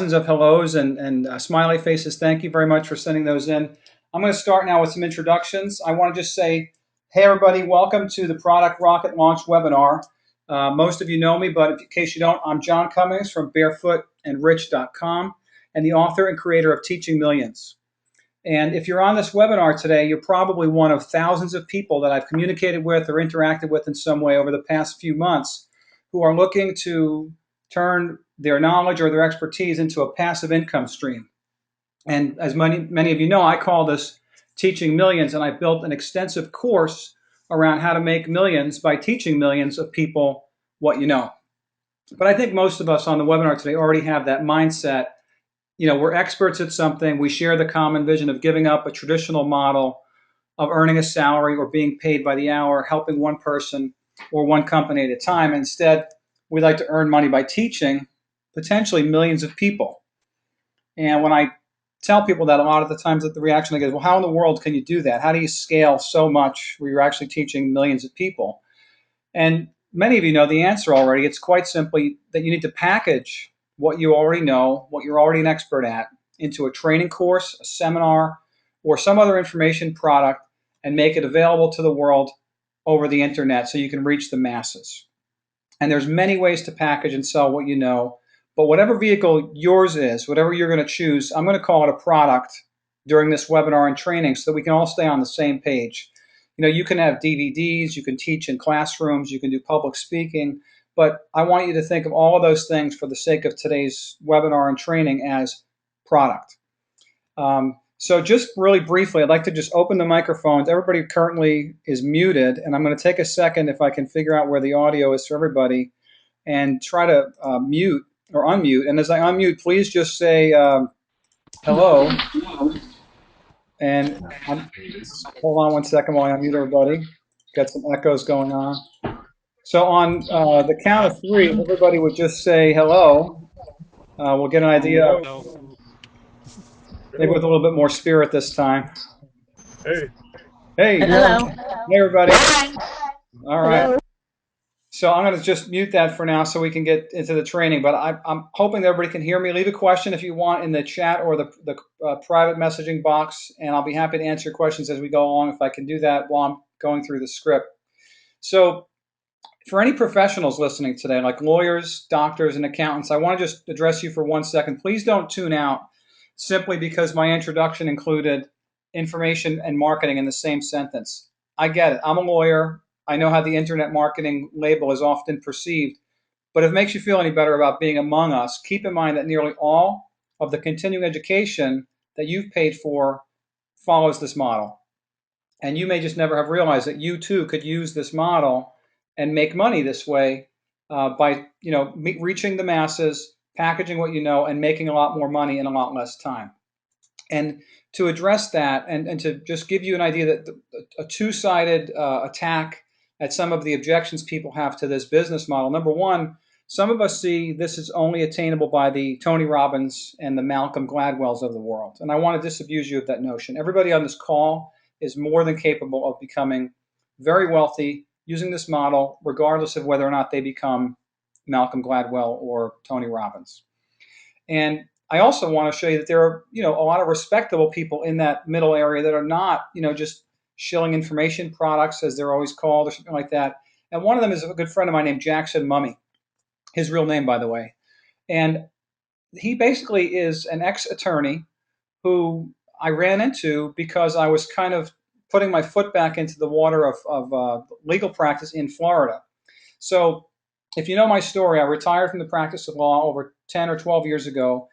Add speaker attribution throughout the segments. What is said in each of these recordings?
Speaker 1: dozens of hellos and smiley faces. Thank you very much for sending those in. I'm going to start now with some introductions. I want to just say, hey, everybody, welcome to the Product Rocket Launch webinar. Most of you know me, but in case you don't, I'm John Cummings from barefootandrich.com and the author and creator of Teaching Millions. And if you're on this webinar today, you're probably one of thousands of people that I've communicated with or interacted with in some way over the past few months who are looking to turn their knowledge or their expertise into a passive income stream. And as many of you know, I call this Teaching Millions, and I built an extensive course around how to make millions by teaching millions of people what you know. But I think most of us on the webinar today already have that mindset. You know, we're experts at something. We share the common vision of giving up a traditional model of earning a salary or being paid by the hour, helping one person or one company at a time. Instead, we like to earn money by teaching potentially millions of people. And when I tell people that, a lot of the times the reaction I get is, well, how in the world can you do that? How do you scale so much where you're actually teaching millions of people? And many of you know the answer already. It's quite simply that you need to package what you already know, what you're already an expert at, into a training course, a seminar, or some other information product and make it available to the world over the internet so you can reach the masses. And there's many ways to package and sell what you know, but whatever vehicle yours is, whatever you're going to choose, I'm going to call it a product during this webinar and training so that we can all stay on the same page. You know, you can have DVDs, you can teach in classrooms, you can do public speaking, but I want you to think of all of those things for the sake of today's webinar and training as product. So just really briefly, I'd like to just open the microphones. Everybody currently is muted, and I'm going to take a second if I can figure out where the audio is for everybody and try to mute or unmute. And as I unmute, please just say hello. And hold on one second while I unmute everybody. Got some echoes going on. So on the count of three, if everybody would just say hello, we'll get an idea. Maybe with a little bit more spirit this time.
Speaker 2: Hey.
Speaker 1: Hey.
Speaker 3: Hello.
Speaker 1: Hey, everybody. All right.
Speaker 3: Hello.
Speaker 1: So I'm going to just mute that for now so we can get into the training. But I'm hoping that everybody can hear me. Leave a question if you want in the chat or the private messaging box, and I'll be happy to answer your questions as we go along if I can do that while I'm going through the script. So for any professionals listening today, like lawyers, doctors, and accountants, I want to just address you for 1 second. Please don't tune out simply because my introduction included information and marketing in the same sentence. I get it. I'm a lawyer. I know how the internet marketing label is often perceived. But if it makes you feel any better about being among us, keep in mind that nearly all of the continuing education that you've paid for follows this model. And you may just never have realized that you too could use this model and make money this way by reaching the masses, packaging what you know, and making a lot more money in a lot less time. And to address that and to just give you an idea that a two-sided attack at some of the objections people have to this business model. Number one, some of us see this is only attainable by the Tony Robbins and the Malcolm Gladwells of the world. And I want to disabuse you of that notion. Everybody on this call is more than capable of becoming very wealthy using this model, regardless of whether or not they become Malcolm Gladwell or Tony Robbins. And I also want to show you that there are, a lot of respectable people in that middle area that are not, just shilling information products, as they're always called, or something like that. And one of them is a good friend of mine named Jackson Mummy, his real name, by the way. And he basically is an ex-attorney who I ran into because I was kind of putting my foot back into the water of legal practice in Florida. So if you know my story, I retired from the practice of law over 10 or 12 years ago.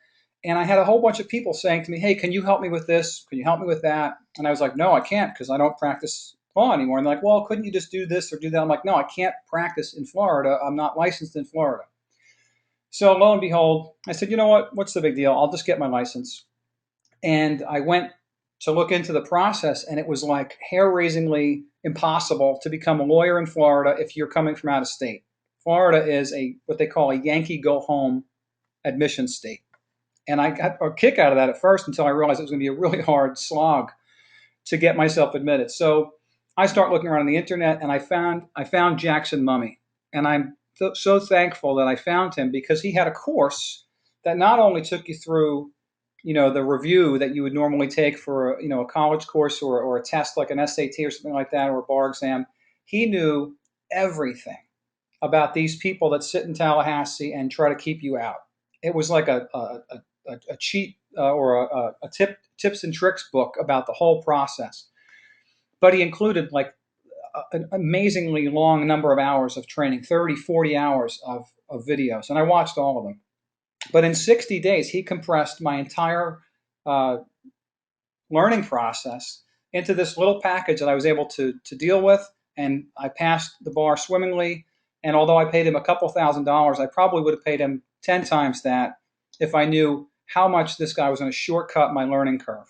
Speaker 1: And I had a whole bunch of people saying to me, hey, can you help me with this? Can you help me with that? And I was like, no, I can't because I don't practice law anymore. And they're like, well, couldn't you just do this or do that? I'm like, no, I can't practice in Florida. I'm not licensed in Florida. So lo and behold, I said, you know what? What's the big deal? I'll just get my license. And I went to look into the process, and it was like hair-raisingly impossible to become a lawyer in Florida if you're coming from out of state. Florida is what they call a Yankee go-home admission state. And I got a kick out of that at first until I realized it was going to be a really hard slog to get myself admitted. So I start looking around on the internet, and I found Jackson Mummy. And I'm so thankful that I found him because he had a course that not only took you through, the review that you would normally take for, a college course or a test like an SAT or something like that, or a bar exam. He knew everything about these people that sit in Tallahassee and try to keep you out. It was like a cheat or a tips and tricks book about the whole process. But he included like an amazingly long number of hours of training, 30, 40 hours of videos. And I watched all of them. But in 60 days, he compressed my entire uh, learning process into this little package that I was able to deal with. And I passed the bar swimmingly. And although I paid him a couple $1,000s, I probably would have paid him 10 times that if I knew how much this guy was going to shortcut my learning curve.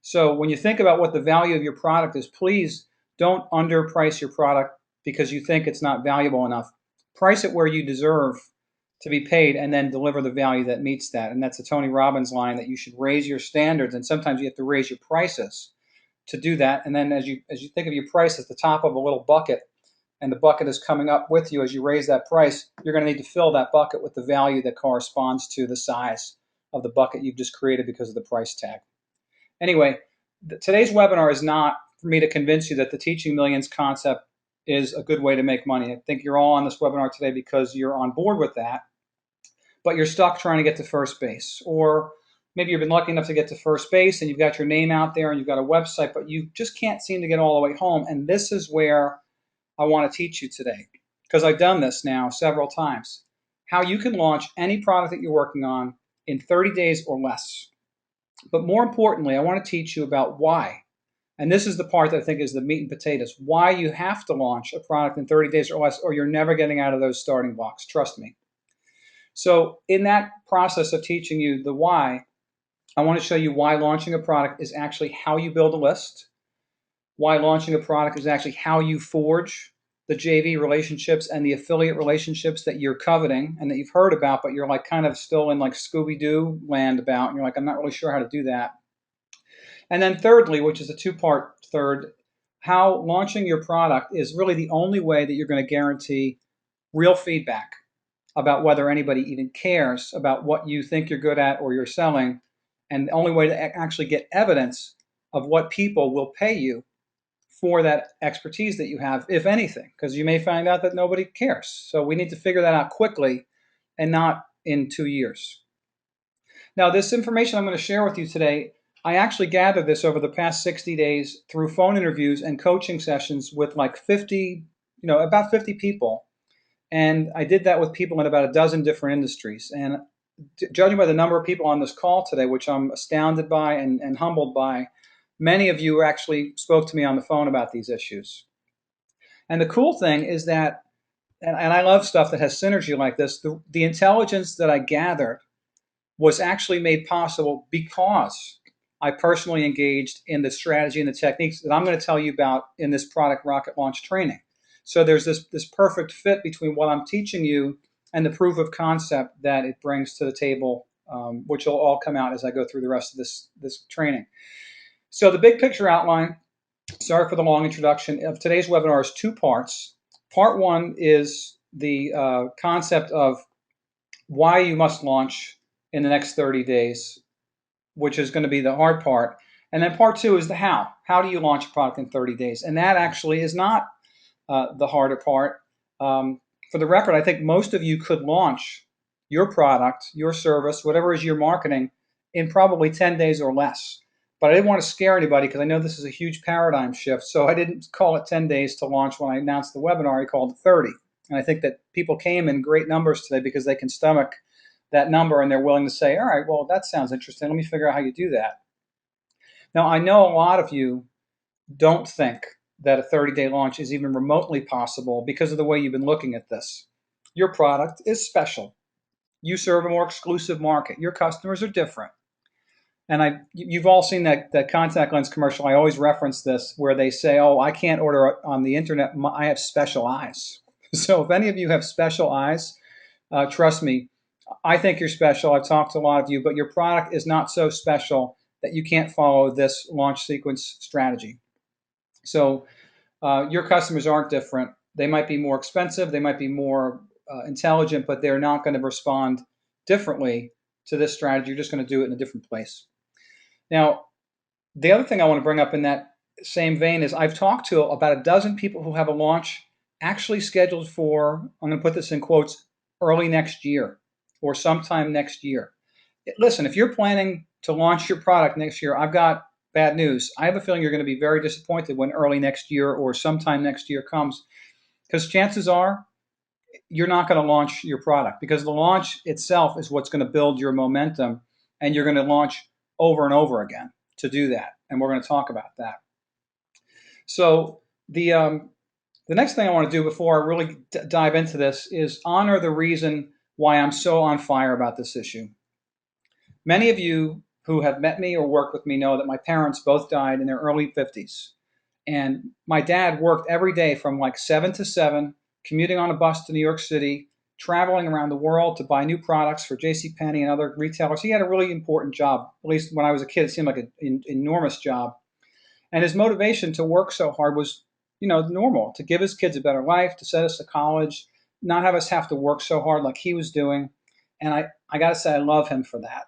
Speaker 1: So when you think about what the value of your product is, please don't underprice your product because you think it's not valuable enough. Price it where you deserve to be paid and then deliver the value that meets that. And that's a Tony Robbins line that you should raise your standards, and sometimes you have to raise your prices to do that. And then as you think of your price at the top of a little bucket, and the bucket is coming up with you as you raise that price, you're going to need to fill that bucket with the value that corresponds to the size of the bucket you've just created because of the price tag. Anyway, today's webinar is not for me to convince you that the Teaching Millions concept is a good way to make money. I think you're all on this webinar today because you're on board with that, but you're stuck trying to get to first base. Or maybe you've been lucky enough to get to first base and you've got your name out there and you've got a website, but you just can't seem to get all the way home. And this is where I want to teach you today, because I've done this now several times, how you can launch any product that you're working on in 30 days or less. But more importantly, I want to teach you about why. And this is the part that I think is the meat and potatoes, why you have to launch a product in 30 days or less, or you're never getting out of those starting blocks. Trust me. So in that process of teaching you the why, I want to show you why launching a product is actually how you build a list, why launching a product is actually how you forge the JV relationships and the affiliate relationships that you're coveting and that you've heard about, but you're like kind of still in like Scooby-Doo land about, and you're like, I'm not really sure how to do that. And then thirdly, which is a two-part third, how launching your product is really the only way that you're going to guarantee real feedback about whether anybody even cares about what you think you're good at or you're selling, and the only way to actually get evidence of what people will pay you for that expertise that you have, if anything, because you may find out that nobody cares. So we need to figure that out quickly and not in 2 years. Now, this information I'm going to share with you today, I actually gathered this over the past 60 days through phone interviews and coaching sessions with like 50, about 50 people. And I did that with people in about a dozen different industries. And judging by the number of people on this call today, which I'm astounded by and humbled by, many of you actually spoke to me on the phone about these issues. And the cool thing is that, and I love stuff that has synergy like this, the intelligence that I gathered was actually made possible because I personally engaged in the strategy and the techniques that I'm going to tell you about in this product rocket launch training. So there's this perfect fit between what I'm teaching you and the proof of concept that it brings to the table, which will all come out as I go through the rest of this training. So the big picture outline, sorry for the long introduction, of today's webinar is two parts. Part one is the concept of why you must launch in the next 30 days, which is going to be the hard part. And then part two is the how. How do you launch a product in 30 days? And that actually is not the harder part. For the record, I think most of you could launch your product, your service, whatever is your marketing, in probably 10 days or less. But I didn't want to scare anybody because I know this is a huge paradigm shift. So I didn't call it 10 days to launch when I announced the webinar. I called it 30. And I think that people came in great numbers today because they can stomach that number and they're willing to say, all right, well, that sounds interesting. Let me figure out how you do that. Now, I know a lot of you don't think that a 30-day launch is even remotely possible because of the way you've been looking at this. Your product is special. You serve a more exclusive market. Your customers are different. And you've all seen that contact lens commercial. I always reference this where they say, oh, I can't order on the internet. I have special eyes. So if any of you have special eyes, trust me, I think you're special. I've talked to a lot of you, but your product is not so special that you can't follow this launch sequence strategy. So your customers aren't different. They might be more expensive. They might be more intelligent, but they're not going to respond differently to this strategy. You're just going to do it in a different place. Now, the other thing I want to bring up in that same vein is I've talked to about a dozen people who have a launch actually scheduled for, I'm going to put this in quotes, early next year or sometime next year. Listen, if you're planning to launch your product next year, I've got bad news. I have a feeling you're going to be very disappointed when early next year or sometime next year comes, because chances are you're not going to launch your product, because the launch itself is what's going to build your momentum, and you're going to launch over and over again to do that. And we're going to talk about that. So the next thing I want to do before I really dive into this is honor the reason why I'm so on fire about this issue. Many of you who have met me or worked with me know that my parents both died in their early 50s. And my dad worked every day from like 7 to 7, commuting on a bus to New York City, traveling around the world to buy new products for JCPenney and other retailers. He had a really important job. At least when I was a kid, it seemed like an enormous job. And his motivation to work so hard was, normal, to give his kids a better life, to send us to college, not have us have to work so hard like he was doing. And I got to say, I love him for that.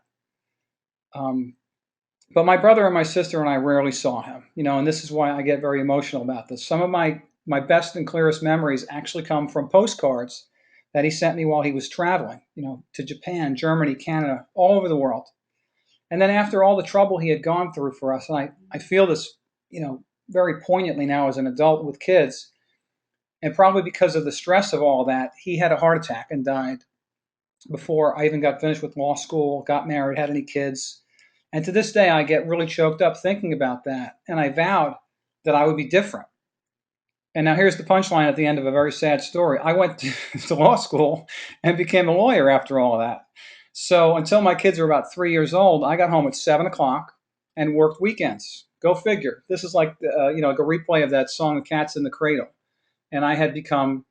Speaker 1: But my brother and my sister and I rarely saw him, and this is why I get very emotional about this. Some of my best and clearest memories actually come from postcards that he sent me while he was traveling, to Japan, Germany, Canada, all over the world. And then after all the trouble he had gone through for us, and I feel this, very poignantly now as an adult with kids, and probably because of the stress of all that, he had a heart attack and died before I even got finished with law school, got married, had any kids. And to this day, I get really choked up thinking about that. And I vowed that I would be different. And now here's the punchline at the end of a very sad story. I went to law school and became a lawyer after all of that. So until my kids were about 3 years old, I got home at 7 o'clock and worked weekends. Go figure. This is like, like a replay of that song, The Cat's in the Cradle. And I had become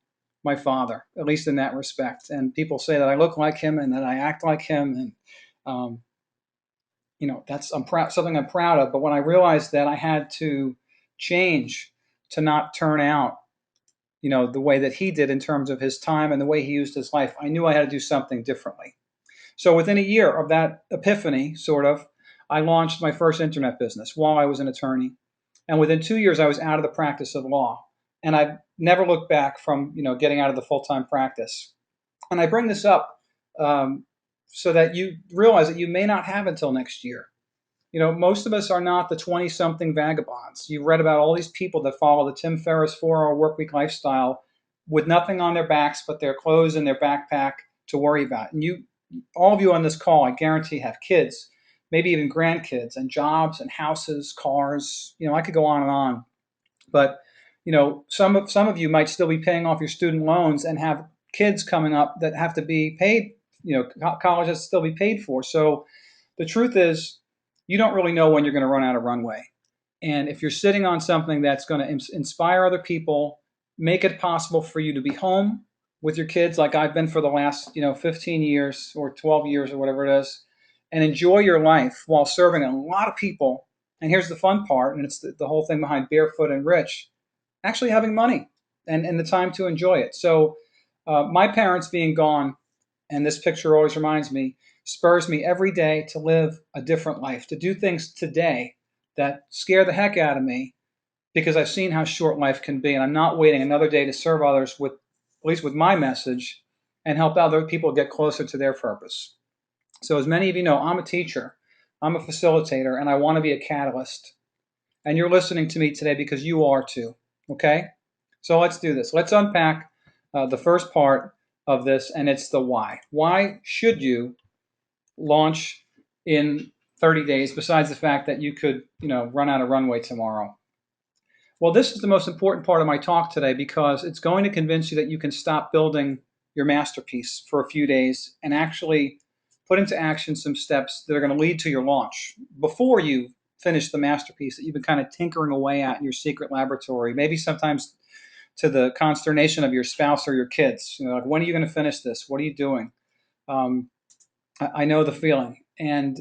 Speaker 1: my father, at least in that respect. And people say that I look like him and that I act like him. And, that's something I'm proud of. But when I realized that I had to change to not turn out, the way that he did in terms of his time and the way he used his life, I knew I had to do something differently. So within a year of that epiphany, sort of, I launched my first internet business while I was an attorney. And within 2 years, I was out of the practice of law. And I've never looked back from, getting out of the full-time practice. And I bring this up so that you realize that you may not have until next year. Most of us are not the 20-something vagabonds. You've read about all these people that follow the Tim Ferriss 4-hour workweek lifestyle with nothing on their backs but their clothes and their backpack to worry about. And all of you on this call, I guarantee, have kids, maybe even grandkids, and jobs and houses, cars. I could go on and on. But some of you might still be paying off your student loans and have kids coming up that have to be paid. College has to still be paid for. So the truth is, you don't really know when you're going to run out of runway. And if you're sitting on something that's going to inspire other people, make it possible for you to be home with your kids, like I've been for the last 15 years or 12 years or whatever it is, and enjoy your life while serving a lot of people. And here's the fun part, and it's the whole thing behind Barefoot and Rich, actually having money and the time to enjoy it. So my parents being gone, and this picture always reminds me, spurs me every day to live a different life, to do things today that scare the heck out of me, because I've seen how short life can be, and I'm not waiting another day to serve others with, at least with my message, and help other people get closer to their purpose. So as many of you know, I'm a teacher, I'm a facilitator, and I want to be a catalyst. And you're listening to me today because you are too, okay? So let's do this. Let's unpack the first part of this, and it's the why. Why should you launch in 30 days, besides the fact that you could, run out of runway tomorrow? Well, this is the most important part of my talk today, because it's going to convince you that you can stop building your masterpiece for a few days and actually put into action some steps that are going to lead to your launch before you finish the masterpiece that you've been kind of tinkering away at in your secret laboratory, maybe sometimes to the consternation of your spouse or your kids. Like, when are you going to finish this? What are you doing? I know the feeling. And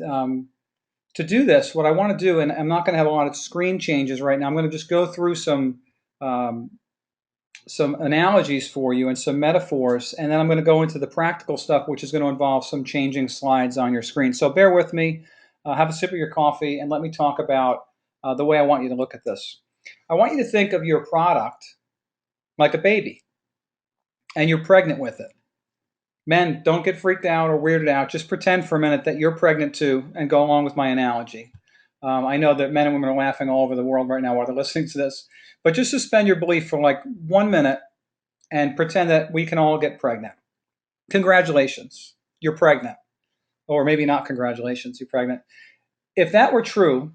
Speaker 1: to do this, what I want to do, and I'm not going to have a lot of screen changes right now, I'm going to just go through some some analogies for you and some metaphors, and then I'm going to go into the practical stuff, which is going to involve some changing slides on your screen. So bear with me, have a sip of your coffee, and let me talk about the way I want you to look at this. I want you to think of your product like a baby, and you're pregnant with it. Men, don't get freaked out or weirded out. Just pretend for a minute that you're pregnant too and go along with my analogy. I know that men and women are laughing all over the world right now while they're listening to this, but just suspend your belief for like 1 minute and pretend that we can all get pregnant. Congratulations, you're pregnant. Or maybe not congratulations, you're pregnant. If that were true,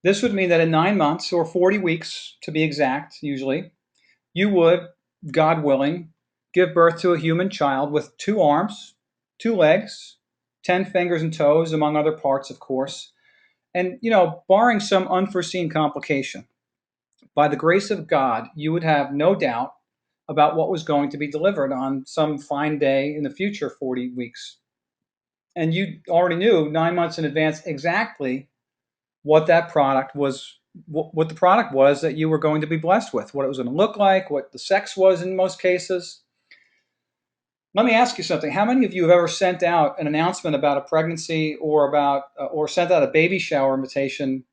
Speaker 1: this would mean that in 9 months, or 40 weeks to be exact, usually, you would, God willing, give birth to a human child with 2 arms, 2 legs, 10 fingers and toes, among other parts, of course. And, barring some unforeseen complication, by the grace of God, you would have no doubt about what was going to be delivered on some fine day in the future, 40 weeks. And you already knew 9 months in advance exactly what that product was, what the product was that you were going to be blessed with, what it was going to look like, what the sex was in most cases. Let me ask you something. How many of you have ever sent out an announcement about a pregnancy or sent out a baby shower invitation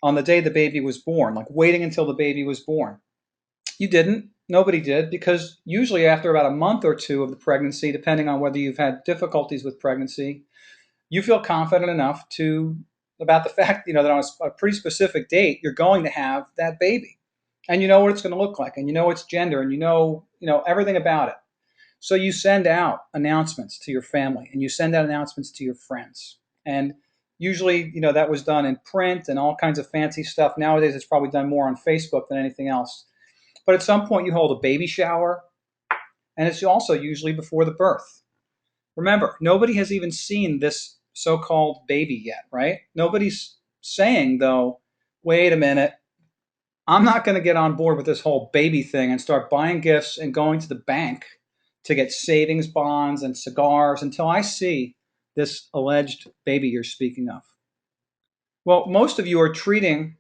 Speaker 1: on the day the baby was born, like waiting until the baby was born? You didn't. Nobody did, because usually after about a month or two of the pregnancy, depending on whether you've had difficulties with pregnancy, you feel confident enough about the fact, that on a pretty specific date, you're going to have that baby, and you know what it's going to look like, and you know its gender, and you know everything about it. So you send out announcements to your family, and you send out announcements to your friends, and usually, that was done in print and all kinds of fancy stuff. Nowadays, it's probably done more on Facebook than anything else. But at some point, you hold a baby shower, and it's also usually before the birth. Remember, nobody has even seen this so-called baby yet, right? Nobody's saying, though, wait a minute, I'm not going to get on board with this whole baby thing and start buying gifts and going to the bank to get savings bonds and cigars until I see this alleged baby you're speaking of. Well, most of you are treating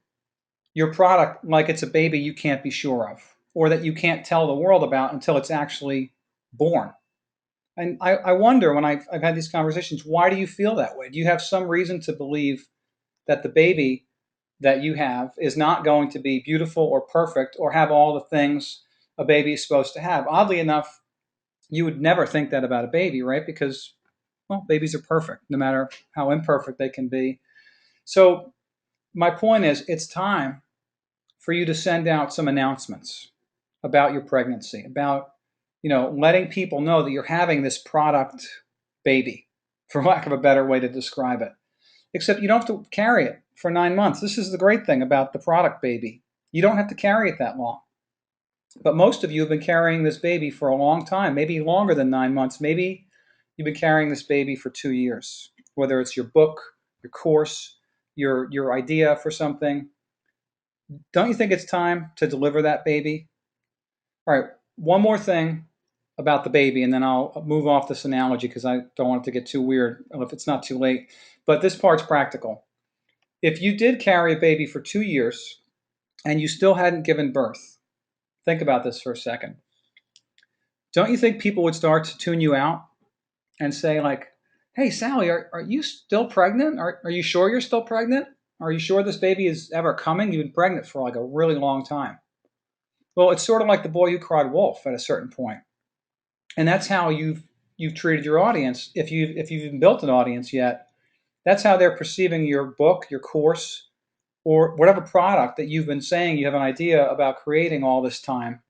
Speaker 1: your product like it's a baby you can't be sure of, or that you can't tell the world about until it's actually born. And I wonder, when I've had these conversations, why do you feel that way? Do you have some reason to believe that the baby that you have is not going to be beautiful or perfect or have all the things a baby is supposed to have? Oddly enough, you would never think that about a baby, right? Because, well, babies are perfect, no matter how imperfect they can be. So my point is, it's time for you to send out some announcements about your pregnancy, about letting people know that you're having this product baby, for lack of a better way to describe it. Except you don't have to carry it for 9 months. This is the great thing about the product baby. You don't have to carry it that long. But most of you have been carrying this baby for a long time, maybe longer than 9 months. Maybe you've been carrying this baby for 2 years, whether it's your book, your course, your idea for something. Don't you think it's time to deliver that baby? All right, one more thing about the baby, and then I'll move off this analogy because I don't want it to get too weird if it's not too late. But this part's practical. If you did carry a baby for 2 years and you still hadn't given birth, think about this for a second. Don't you think people would start to tune you out and say, like, hey, Sally, are you still pregnant? Are you sure you're still pregnant? Are you sure this baby is ever coming? You've been pregnant for like a really long time. Well, it's sort of like the boy who cried wolf at a certain point. And that's how you've treated your audience. If you've even built an audience yet, that's how they're perceiving your book, your course, or whatever product that you've been saying you have an idea about creating all this time.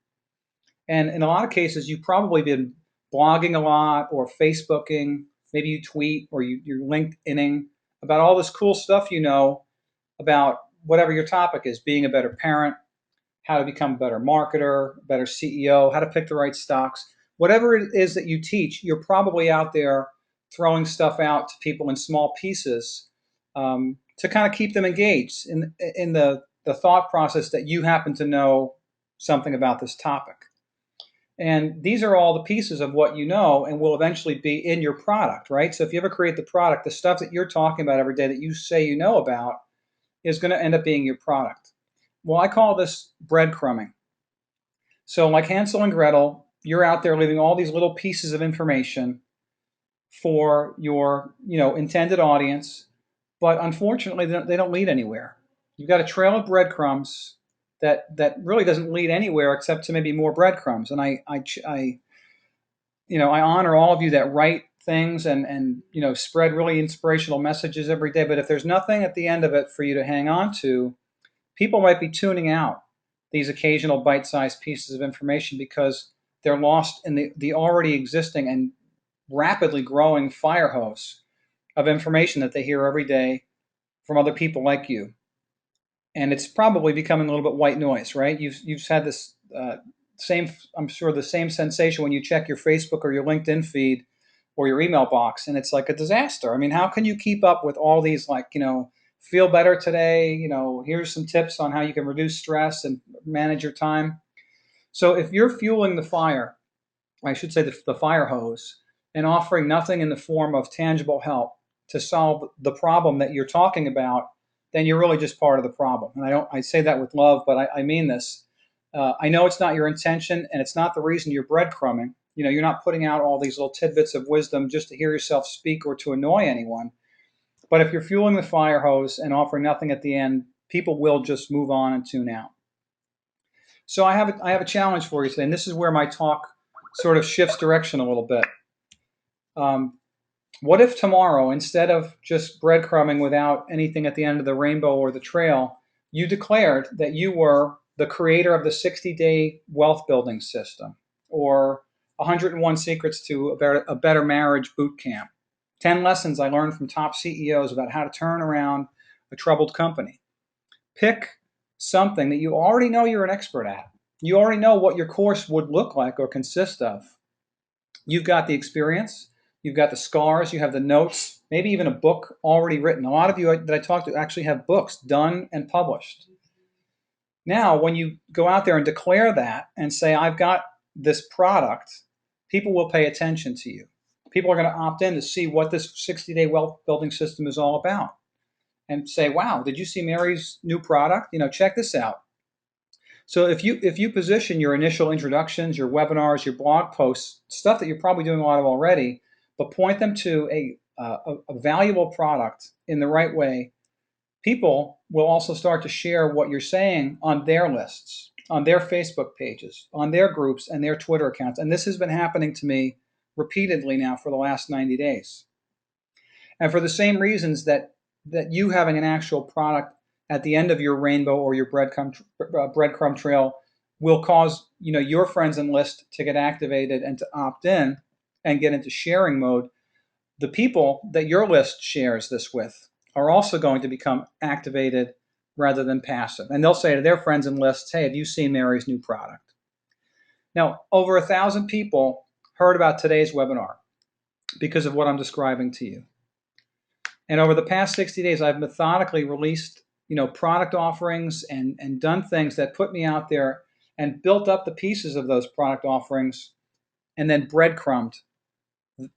Speaker 1: And in a lot of cases, you've probably been blogging a lot or Facebooking. Maybe you tweet or you're LinkedIning about all this cool stuff about whatever your topic is: being a better parent, how to become a better marketer, a better CEO, how to pick the right stocks. Whatever it is that you teach, you're probably out there throwing stuff out to people in small pieces to kind of keep them engaged in the thought process that you happen to know something about this topic. And these are all the pieces of what you know and will eventually be in your product, right? So if you ever create the product, the stuff that you're talking about every day that you say you know about is going to end up being your product. Well, I call this breadcrumbing. So like Hansel and Gretel, you're out there leaving all these little pieces of information for your intended audience, but unfortunately they don't lead anywhere. You've got a trail of breadcrumbs that really doesn't lead anywhere except to maybe more breadcrumbs. And I honor all of you that write things and spread really inspirational messages every day. But if there's nothing at the end of it for you to hang on to, people might be tuning out these occasional bite-sized pieces of information because they're lost in the already existing and rapidly growing fire hose of information that they hear every day from other people like you. And it's probably becoming a little bit white noise, right? You've had this same, I'm sure, the same sensation when you check your Facebook or your LinkedIn feed or your email box, and it's like a disaster. I mean, how can you keep up with all these, like, feel better today, here's some tips on how you can reduce stress and manage your time. So if you're fueling the fire, I should say the fire hose, and offering nothing in the form of tangible help to solve the problem that you're talking about, then you're really just part of the problem. And I say that with love, but I mean this. I know it's not your intention, and it's not the reason you're breadcrumbing. You're not putting out all these little tidbits of wisdom just to hear yourself speak or to annoy anyone. But if you're fueling the fire hose and offering nothing at the end, people will just move on and tune out. So I have a challenge for you today, and this is where my talk sort of shifts direction a little bit. What if tomorrow, instead of just breadcrumbing without anything at the end of the rainbow or the trail, you declared that you were the creator of the 60-day wealth building system, or 101 secrets to a better marriage boot camp, 10 lessons I learned from top CEOs about how to turn around a troubled company. Pick something that you already know you're an expert at. You already know what your course would look like or consist of. You've got the experience, you've got the scars, you have the notes, maybe even a book already written. A lot of you that I talk to actually have books done and published. Now, when you go out there and declare that and say, I've got this product, people will pay attention to you. People are going to opt in to see what this 60-day wealth building system is all about and say, wow, did you see Mary's new product? Check this out. So if you position your initial introductions, your webinars, your blog posts, stuff that you're probably doing a lot of already, but point them to a valuable product in the right way, people will also start to share what you're saying on their lists, on their Facebook pages, on their groups, and their Twitter accounts. And this has been happening to me repeatedly now for the last 90 days. And for the same reasons that you having an actual product at the end of your rainbow or your breadcrumb trail will cause your friends and list to get activated and to opt in and get into sharing mode. The people that your list shares this with are also going to become activated rather than passive. And they'll say to their friends and lists, hey, have you seen Mary's new product? Now, over 1,000 people heard about today's webinar because of what I'm describing to you. And over the past 60 days, I've methodically released, product offerings and done things that put me out there and built up the pieces of those product offerings and then breadcrumbed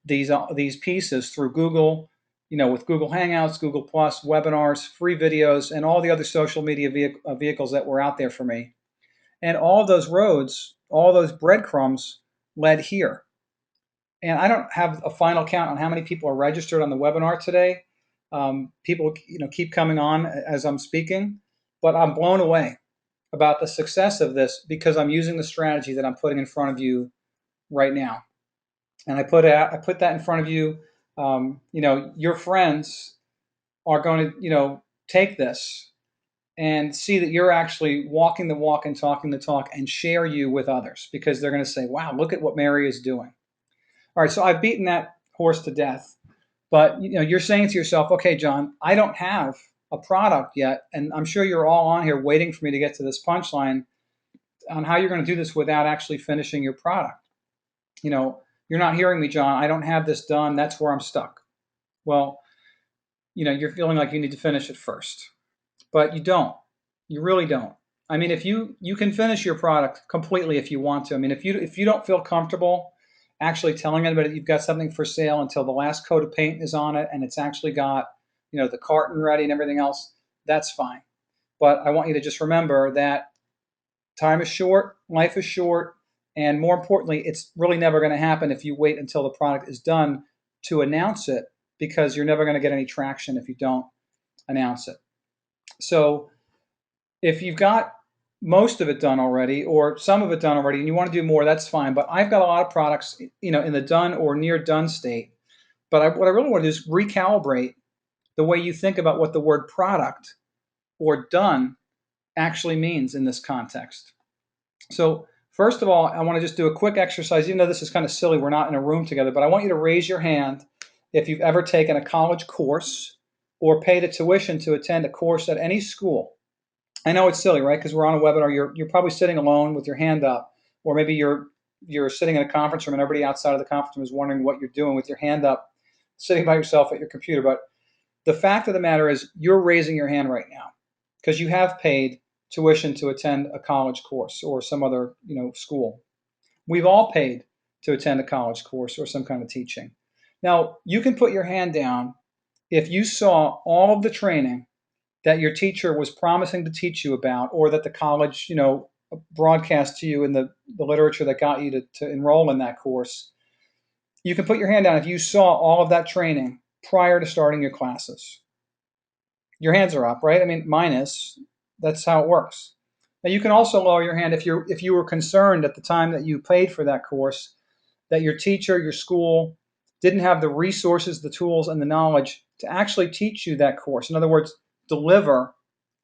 Speaker 1: these pieces through Google, with Google Hangouts, Google Plus, webinars, free videos, and all the other social media vehicles that were out there for me. And all those roads, all those breadcrumbs led here. And I don't have a final count on how many people are registered on the webinar today. People, keep coming on as I'm speaking, but I'm blown away about the success of this because I'm using the strategy that I'm putting in front of you right now. And I put that in front of you. Your friends are going to, take this and see that you're actually walking the walk and talking the talk and share you with others because they're going to say, wow, look at what Mary is doing. All right, so I've beaten that horse to death. But you're saying to yourself, okay, John, I don't have a product yet, and I'm sure you're all on here waiting for me to get to this punchline on how you're going to do this without actually finishing your product. You're not hearing me, John. I don't have this done. That's where I'm stuck. Well, you're feeling like you need to finish it first, but you don't. You really don't. I mean, if you can finish your product completely if you want to. I mean, if you don't feel comfortable actually telling anybody that you've got something for sale until the last coat of paint is on it and it's actually got, the carton ready and everything else, that's fine. But I want you to just remember that Time is short, life is short, and more importantly, it's really never going to happen if you wait until the product is done to announce it, because you're never going to get any traction if you don't announce it. So if you've got most of it done already or some of it done already and you want to do more, that's fine. But I've got a lot of products, in the done or near done state. But what I really want to do is recalibrate the way you think about what the word product or done actually means in this context. So first of all, I want to just do a quick exercise. Even though this is kind of silly, we're not in a room together, but I want you to raise your hand if you've ever taken a college course or paid a tuition to attend a course at any school. I know it's silly, right? Because we're on a webinar. You're probably sitting alone with your hand up, or maybe you're sitting in a conference room and everybody outside of the conference room is wondering what you're doing with your hand up, sitting by yourself at your computer. But the fact of the matter is, you're raising your hand right now because you have paid tuition to attend a college course or some other school. We've all paid to attend a college course or some kind of teaching. Now, you can put your hand down if you saw all of the training that your teacher was promising to teach you about, or that the college, broadcast to you in the literature that got you to enroll in that course. You can put your hand down if you saw all of that training prior to starting your classes. Your hands are up, right? I mean, mine is. That's how it works. Now, you can also lower your hand if you were concerned at the time that you paid for that course that your teacher, your school, didn't have the resources, the tools, and the knowledge to actually teach you that course. In other words, deliver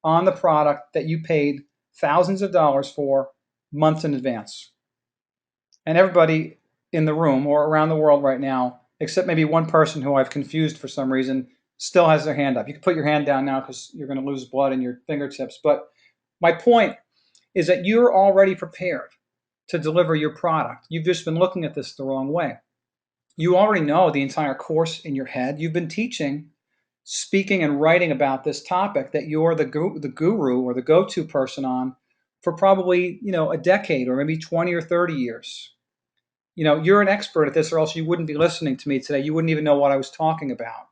Speaker 1: on the product that you paid thousands of dollars for months in advance. And everybody in the room or around the world right now, except maybe one person who I've confused for some reason, still has their hand up. You can put your hand down now because you're going to lose blood in your fingertips. But my point is that you're already prepared to deliver your product. You've just been looking at this the wrong way. You already know the entire course in your head. You've been teaching, speaking, and writing about this topic that you're the guru or the go-to person on for probably a decade or maybe 20 or 30 years. You're an expert at this, or else you wouldn't be listening to me today. You wouldn't even know what I was talking about.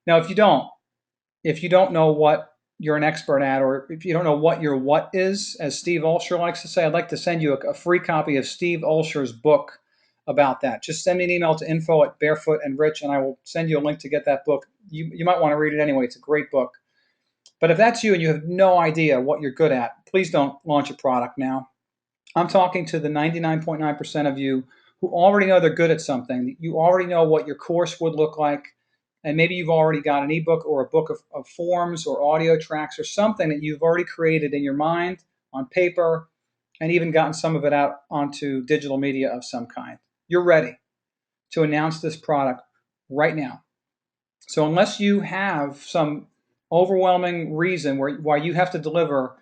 Speaker 1: Now, if you don't know what you're an expert at, or if you don't know what your what is, as Steve Olsher likes to say, I'd like to send you a free copy of Steve Olsher's book about that. Just send me an email to info@barefootandrich, and I will send you a link to get that book. You might want to read it anyway. It's a great book. But if that's you and you have no idea what you're good at, please don't launch a product now. I'm talking to the 99.9% of you who already know they're good at something. You already know what your course would look like. And maybe you've already got an ebook or a book of forms or audio tracks or something that you've already created in your mind, on paper, and even gotten some of it out onto digital media of some kind. You're ready to announce this product right now. So unless you have some overwhelming reason why you have to deliver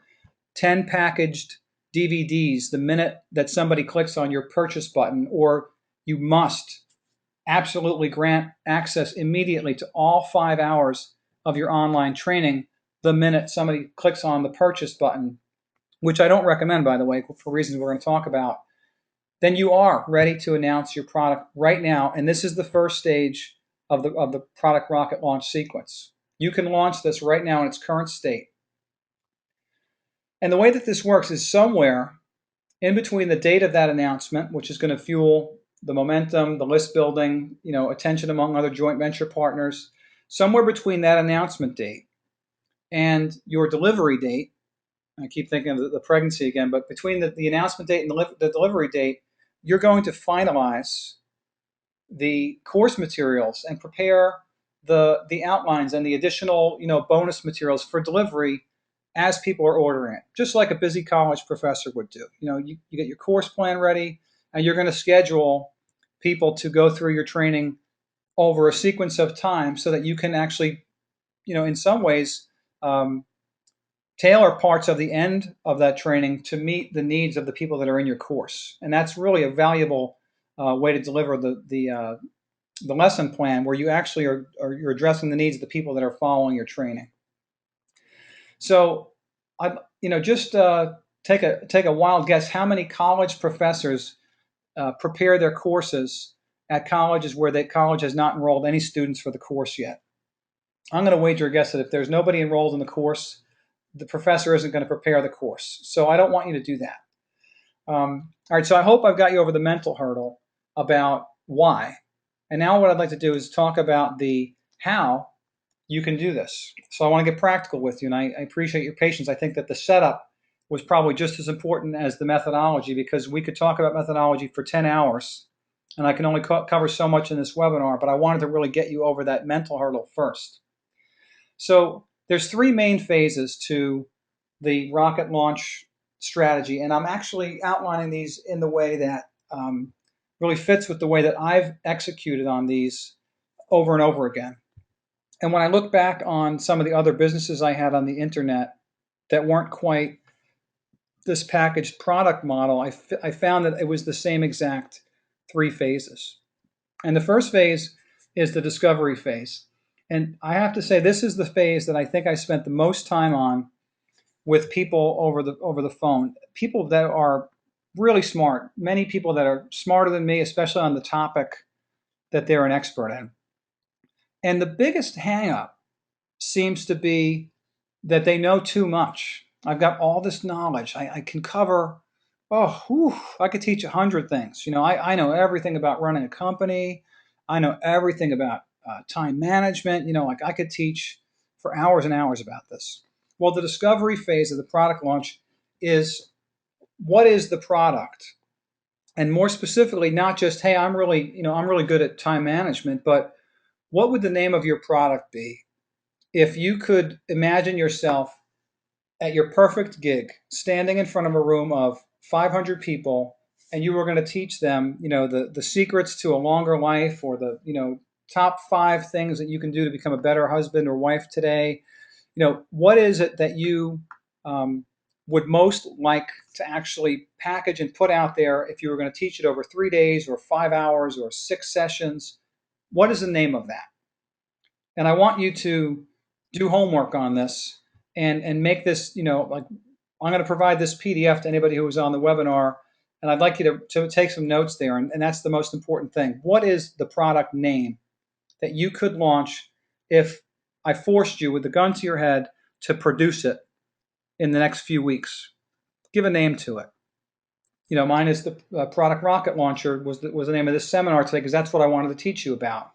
Speaker 1: 10 packaged DVDs the minute that somebody clicks on your purchase button, or you must absolutely grant access immediately to all 5 hours of your online training the minute somebody clicks on the purchase button, which I don't recommend, by the way, for reasons we're going to talk about, then you are ready to announce your product right now. And this is the first stage of the product rocket launch sequence. You can launch this right now in its current state. And the way that this works is somewhere in between the date of that announcement, which is going to fuel the momentum, the list building, attention among other joint venture partners, somewhere between that announcement date and your delivery date. I keep thinking of the pregnancy again, but between the announcement date and the delivery date, you're going to finalize the course materials and prepare the outlines and the additional bonus materials for delivery as people are ordering it, just like a busy college professor would do. You get your course plan ready, and you're going to schedule people to go through your training over a sequence of time so that you can actually, in some ways, tailor parts of the end of that training to meet the needs of the people that are in your course. And that's really a valuable way to deliver the lesson plan, where you actually you're addressing the needs of the people that are following your training. So, just take a wild guess. How many college professors prepare their courses at colleges where the college has not enrolled any students for the course yet? I'm going to wager a guess that if there's nobody enrolled in the course, the professor isn't going to prepare the course. So I don't want you to do that. All right, so I hope I've got you over the mental hurdle about why. And now what I'd like to do is talk about the how you can do this. So I want to get practical with you, and I appreciate your patience. I think that the setup was probably just as important as the methodology, because we could talk about methodology for 10 hours, and I can only cover so much in this webinar, but I wanted to really get you over that mental hurdle first. So there's three main phases to the rocket launch strategy, and I'm actually outlining these in the way that really fits with the way that I've executed on these over and over again. And when I look back on some of the other businesses I had on the internet that weren't quite this packaged product model, I found that it was the same exact three phases. And the first phase is the discovery phase. And I have to say, this is the phase that I think I spent the most time on with people over the phone. People that are really smart, many people that are smarter than me, especially on the topic that they're an expert in. And the biggest hangup seems to be that they know too much. I've got all this knowledge. I can cover, I could teach 100 things. I know everything about running a company. I know everything about time management. Like I could teach for hours and hours about this. Well, the discovery phase of the product launch is, what is the product? And more specifically, not just, hey, I'm really good at time management, but what would the name of your product be? If you could imagine yourself at your perfect gig, standing in front of a room of 500 people, and you were going to teach them, the secrets to a longer life, or the, top 5 things that you can do to become a better husband or wife today. What is it that you would most like to actually package and put out there if you were going to teach it over 3 days or 5 hours or 6 sessions? What is the name of that? And I want you to do homework on this and make this, like, I'm going to provide this PDF to anybody who was on the webinar, and I'd like you to take some notes there. And that's the most important thing. What is the product name that you could launch if I forced you with the gun to your head to produce it in the next few weeks? Give a name to it. Mine is the product rocket launcher was the name of this seminar today, because that's what I wanted to teach you about.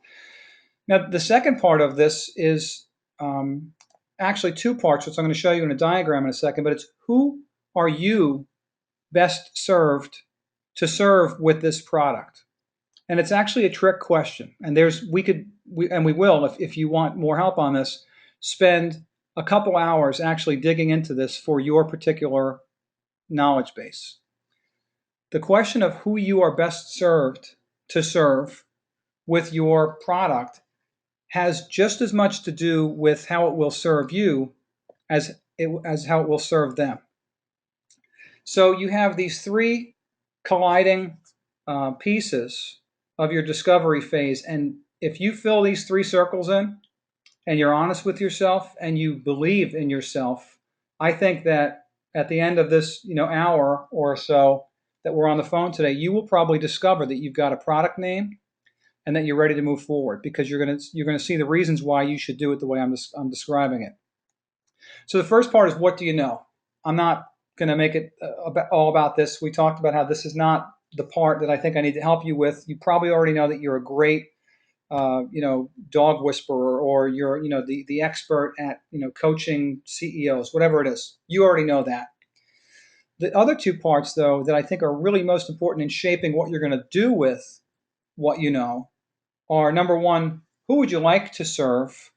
Speaker 1: Now, the second part of this is actually 2 parts, which I'm going to show you in a diagram in a second, but it's, who are you best served to serve with this product? And it's actually a trick question. And we will, if you want more help on this, spend a couple hours actually digging into this for your particular knowledge base. The question of who you are best served to serve with your product has just as much to do with how it will serve you as how it will serve them. So you have these 3 colliding pieces of your discovery phase, and if you fill these 3 circles in, and you're honest with yourself, and you believe in yourself, I think that at the end of this hour or so that we're on the phone today, you will probably discover that you've got a product name and that you're ready to move forward, because you're going to see the reasons why you should do it the way I'm describing it. So the first part is, what do you know? I'm not going to make it all about this. We talked about how this is not the part that I think I need to help you with. You probably already know that you're a great dog whisperer, or you're the expert at coaching CEOs, whatever it is. You already know that. The other 2 parts, though, that I think are really most important in shaping what you're going to do with what you know are, number 1, who would you like to serve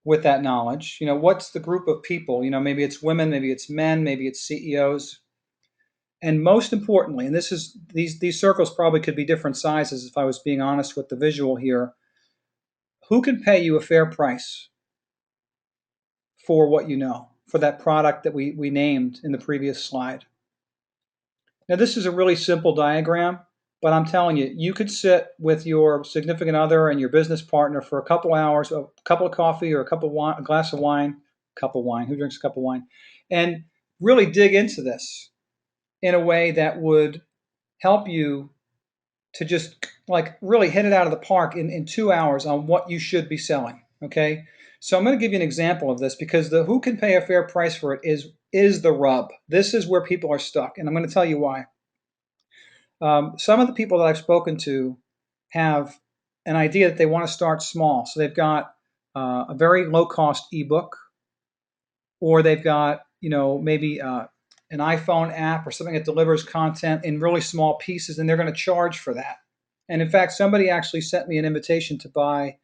Speaker 1: with that knowledge? What's the group of people? Maybe it's women, maybe it's men, maybe it's CEOs. And most importantly, and these circles probably could be different sizes if I was being honest with the visual here, who can pay you a fair price for what you know, for that product that we named in the previous slide? Now, this is a really simple diagram, but I'm telling you, you could sit with your significant other and your business partner for a couple hours, a cup of coffee or a glass of wine, who drinks a cup of wine, and really dig into this in a way that would help you to just like really hit it out of the park in 2 hours on what you should be selling. Okay. So I'm going to give you an example of this because the who can pay a fair price for it is the rub. This is where people are stuck, and I'm going to tell you why. Some of the people that I've spoken to have an idea that they want to start small. So they've got a very low cost ebook, or they've got maybe an iPhone app or something that delivers content in really small pieces, and they're going to charge for that. And in fact, somebody actually sent me an invitation to buy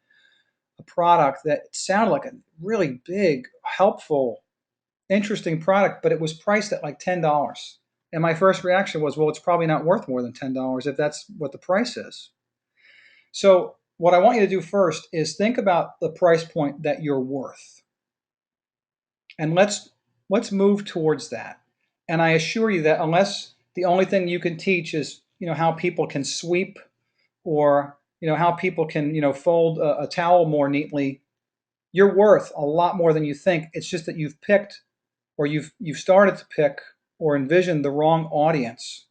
Speaker 1: a product that sounded like a really big, helpful, interesting product, but it was priced at like $10. And my first reaction was, well, it's probably not worth more than $10 if that's what the price is. So what I want you to do first is think about the price point that you're worth. And let's move towards that. And I assure you that unless the only thing you can teach is, how people can sweep, or, how people can, fold a towel more neatly, you're worth a lot more than you think. It's just that you've picked, or you've started to pick or envision the wrong audience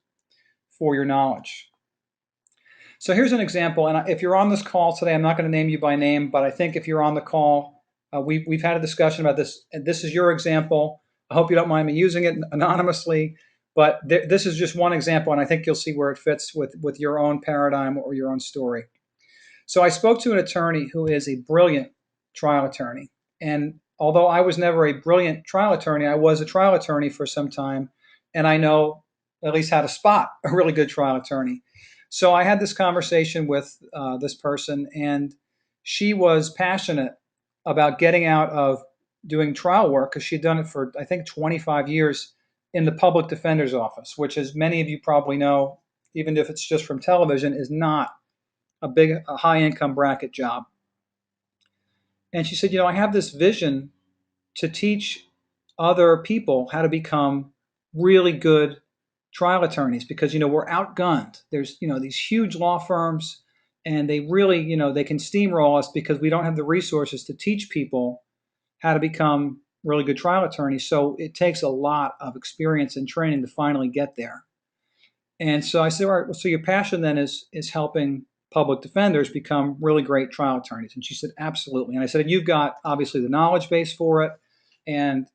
Speaker 1: for your knowledge. So here's an example, and if you're on this call today, I'm not going to name you by name, but I think if you're on the call, we've had a discussion about this, and this is your example. I hope you don't mind me using it anonymously, but this is just one example, and I think you'll see where it fits with your own paradigm or your own story. So I spoke to an attorney who is a brilliant trial attorney, and although I was never a brilliant trial attorney, I was a trial attorney for some time, and I know at least how to spot a really good trial attorney. So I had this conversation with this person, and she was passionate about getting out of doing trial work because she'd done it for, I think, 25 years in the public defender's office, which, as many of you probably know, even if it's just from television, is not a high income bracket job. And she said, I have this vision to teach other people how to become really good trial attorneys because, we're outgunned. There's, these huge law firms, and they really, they can steamroll us because we don't have the resources to teach people how to become really good trial attorneys. So it takes a lot of experience and training to finally get there. And so I said, all right, well, so your passion then is helping public defenders become really great trial attorneys. And she said, absolutely. And I said, you've got obviously the knowledge base for it. And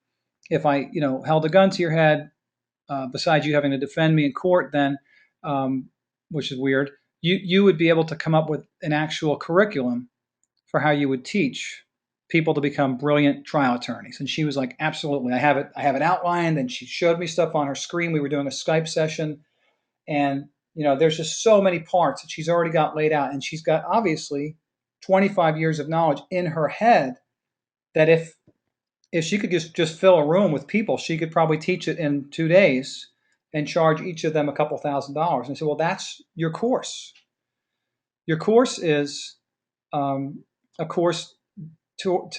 Speaker 1: if I, held a gun to your head, besides you having to defend me in court, then, which is weird, you would be able to come up with an actual curriculum for how you would teach people to become brilliant trial attorneys. And she was like, absolutely, I have it outlined. And she showed me stuff on her screen. We were doing a Skype session, and there's just so many parts that she's already got laid out, and she's got obviously 25 years of knowledge in her head that if she could just fill a room with people, she could probably teach it in 2 days and charge each of them a couple $1,000s. And I said, well, that's your course. Your course is a course to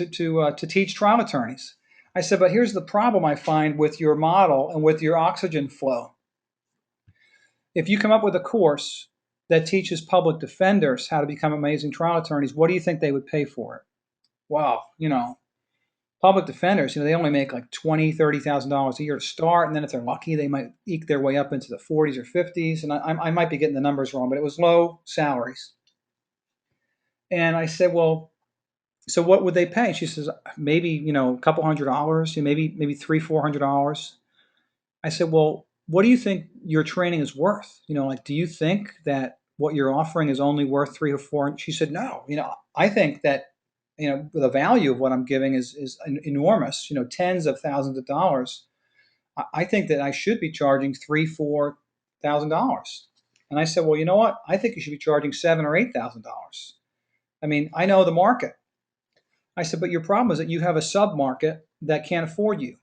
Speaker 1: teach trial attorneys. I said, but here's the problem I find with your model and with your oxygen flow. If you come up with a course that teaches public defenders how to become amazing trial attorneys, what do you think they would pay for it? Well, public defenders, they only make like $20,000, $30,000 a year to start, and then if they're lucky, they might eke their way up into the 40s or 50s. And I might be getting the numbers wrong, but it was low salaries. And I said, well, so what would they pay? She says, maybe a couple $100, maybe $300-$400. I said, well, what do you think your training is worth? Do you think that what you're offering is only worth 3 or 4? And she said, no. I think that the value of what I'm giving is enormous. Tens of thousands of dollars. I think that I should be charging $3,000-$4,000. And I said, well, you know what? I think you should be charging $7,000 or $8,000. I mean, I know the market. I said, but your problem is that you have a sub-market that can't afford you.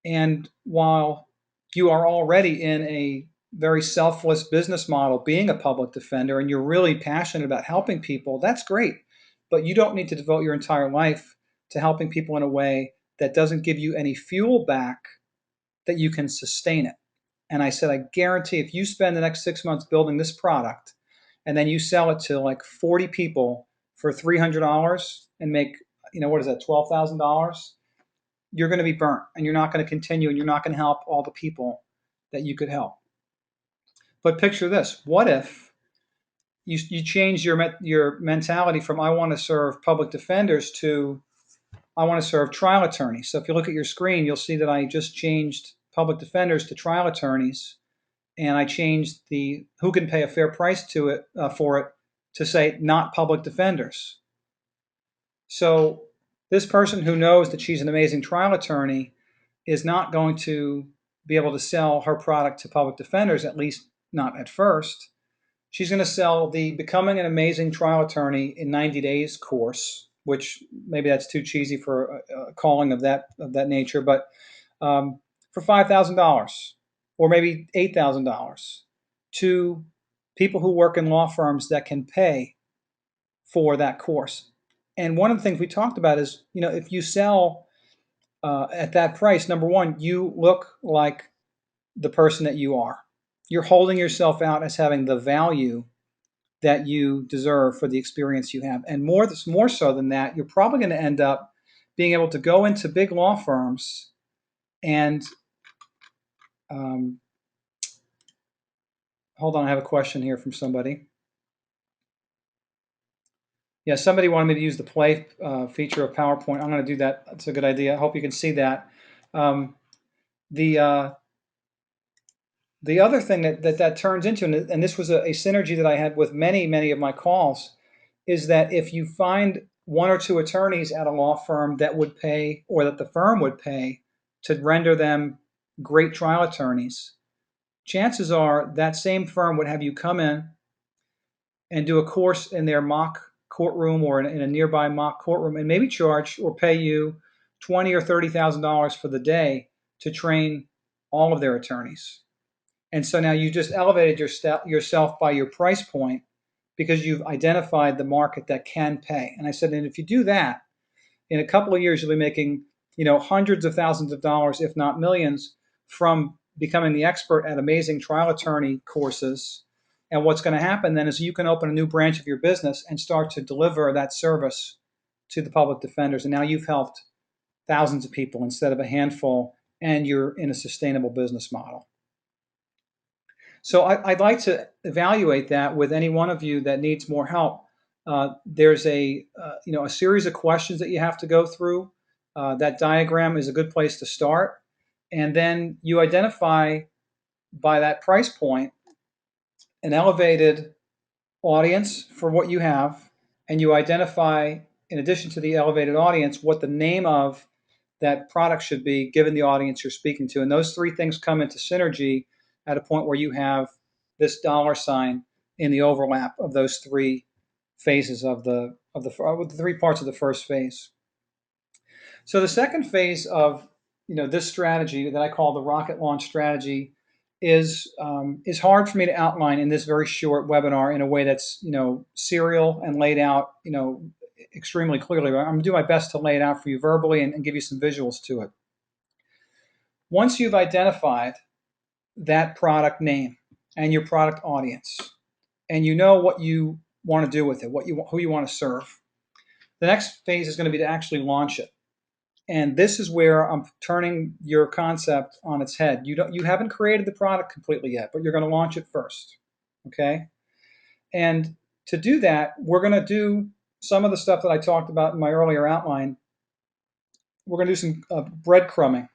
Speaker 1: And while you are already in a very selfless business model, being a public defender, and you're really passionate about helping people, that's great. But you don't need to devote your entire life to helping people in a way that doesn't give you any fuel back that you can sustain it. And I said, I guarantee if you spend the next 6 months building this product, and then you sell it to like 40 people for $300 and make, what is that, $12,000? You're going to be burnt, and you're not going to continue, and you're not going to help all the people that you could help. But picture this. What if you change your mentality from I want to serve public defenders to I want to serve trial attorneys. So if you look at your screen, you'll see that I just changed public defenders to trial attorneys, and I changed the who can pay a fair price to it for it to say not public defenders. So this person who knows that she's an amazing trial attorney is not going to be able to sell her product to public defenders, at least not at first. She's going to sell the Becoming an Amazing Trial Attorney in 90 Days course, which maybe that's too cheesy for a calling of that nature, but for $5,000 or maybe $8,000 to people who work in law firms that can pay for that course. And one of the things we talked about is, if you sell at that price, number one, you look like the person that you are. You're holding yourself out as having the value that you deserve for the experience you have. And more so than that, you're probably going to end up being able to go into big law firms and hold on, I have a question here from somebody. Yeah, somebody wanted me to use the play feature of PowerPoint. I'm going to do that. That's a good idea. I hope you can see that. The other thing that turns into, and this was a synergy that I had with many of my calls, is that if you find one or two attorneys at a law firm that would pay, or that the firm would pay, to render them great trial attorneys, chances are that same firm would have you come in and do a course in their mock courtroom or in a nearby mock courtroom, and maybe charge or pay you $20,000 or $30,000 for the day to train all of their attorneys. And so now you just elevated yourself by your price point because you've identified the market that can pay. And I said, and if you do that, in a couple of years, you'll be making, hundreds of thousands of dollars, if not millions, from becoming the expert at amazing trial attorney courses. And what's going to happen then is you can open a new branch of your business and start to deliver that service to the public defenders. And now you've helped thousands of people instead of a handful, and you're in a sustainable business model. So I'd like to evaluate that with any one of you that needs more help. There's a series of questions that you have to go through. That diagram is a good place to start. And then you identify by that price point an elevated audience for what you have. And you identify, in addition to the elevated audience, what the name of that product should be given the audience you're speaking to. And those three things come into synergy at a point where you have this dollar sign in the overlap of those three phases of the three parts of the first phase. So the second phase of this strategy that I call the rocket launch strategy is hard for me to outline in this very short webinar in a way that's serial and laid out extremely clearly. But I'm going to do my best to lay it out for you verbally and give you some visuals to it. Once you've identified that product name and your product audience, and you know what you want to do with it, who you want to serve, the next phase is going to be to actually launch it. And this is where I'm turning your concept on its head. You haven't created the product completely yet, but you're going to launch it first, okay? And to do that, we're going to do some of the stuff that I talked about in my earlier outline. We're going to do some breadcrumbing.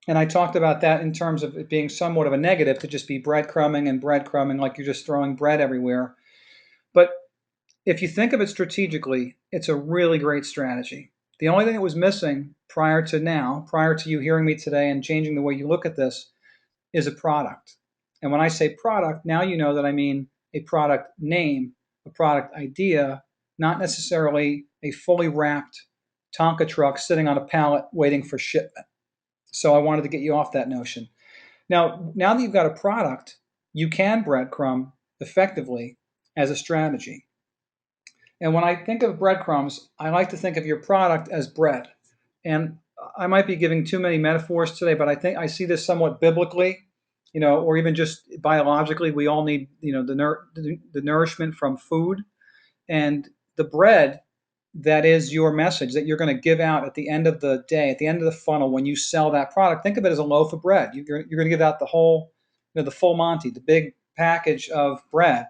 Speaker 1: And I talked about that in terms of it being somewhat of a negative to just be breadcrumbing like you're just throwing bread everywhere. But if you think of it strategically, it's a really great strategy. The only thing that was missing prior to you hearing me today and changing the way you look at this, is a product. And when I say product, now you know that I mean a product name, a product idea, not necessarily a fully wrapped Tonka truck sitting on a pallet waiting for shipment. So I wanted to get you off that notion. Now that you've got a product, you can breadcrumb effectively as a strategy. And when I think of breadcrumbs, I like to think of your product as bread. And I might be giving too many metaphors today, but I think I see this somewhat biblically, or even just biologically. We all need, the nourishment from food, and the bread that is your message that you're going to give out at the end of the day, at the end of the funnel when you sell that product. Think of it as a loaf of bread. You're going to give out the whole, the full Monty, the big package of bread.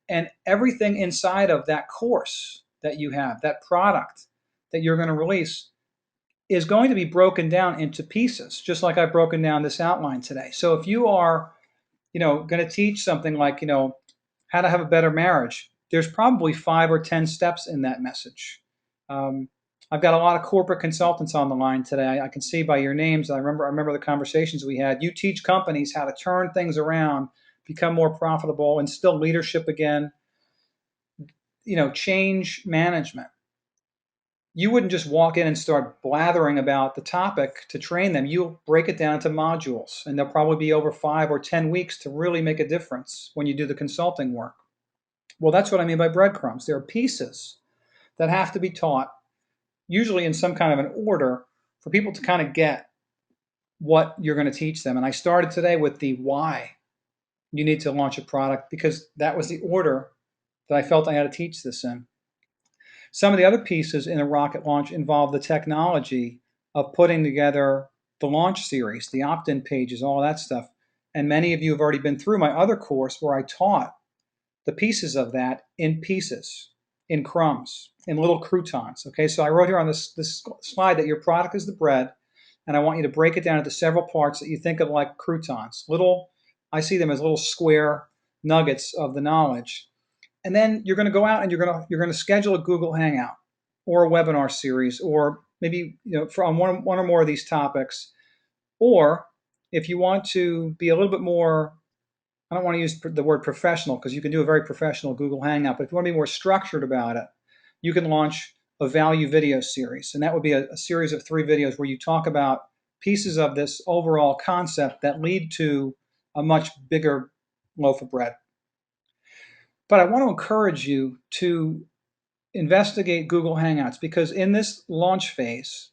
Speaker 1: And everything inside of that course that you have, that product that you're going to release, is going to be broken down into pieces, just like I've broken down this outline today. So if you are, going to teach something like, how to have a better marriage, there's probably 5 or 10 steps in that message. I've got a lot of corporate consultants on the line today. I can see by your names. I remember the conversations we had. You teach companies how to turn things around, become more profitable, instill leadership again, change management. You wouldn't just walk in and start blathering about the topic to train them. You'll break it down into modules, and they'll probably be over 5 or 10 weeks to really make a difference when you do the consulting work. Well, that's what I mean by breadcrumbs. There are pieces that have to be taught, usually in some kind of an order, for people to kind of get what you're going to teach them. And I started today with the why you need to launch a product, because that was the order that I felt I had to teach this in. Some of the other pieces in a rocket launch involve the technology of putting together the launch series, the opt-in pages, all that stuff. And many of you have already been through my other course where I taught the pieces of that in pieces, in crumbs, in little croutons. Okay, so I wrote here on this slide that your product is the bread, and I want you to break it down into several parts that you think of like croutons. I see them as little square nuggets of the knowledge. And then you're going to go out and you're going to schedule a Google Hangout or a webinar series, or maybe on one or more of these topics. Or if you want to be a little bit more, I don't want to use the word professional because you can do a very professional Google Hangout, but if you want to be more structured about it, you can launch a value video series. And that would be a series of 3 videos where you talk about pieces of this overall concept that lead to a much bigger loaf of bread. But I want to encourage you to investigate Google Hangouts, because in this launch phase,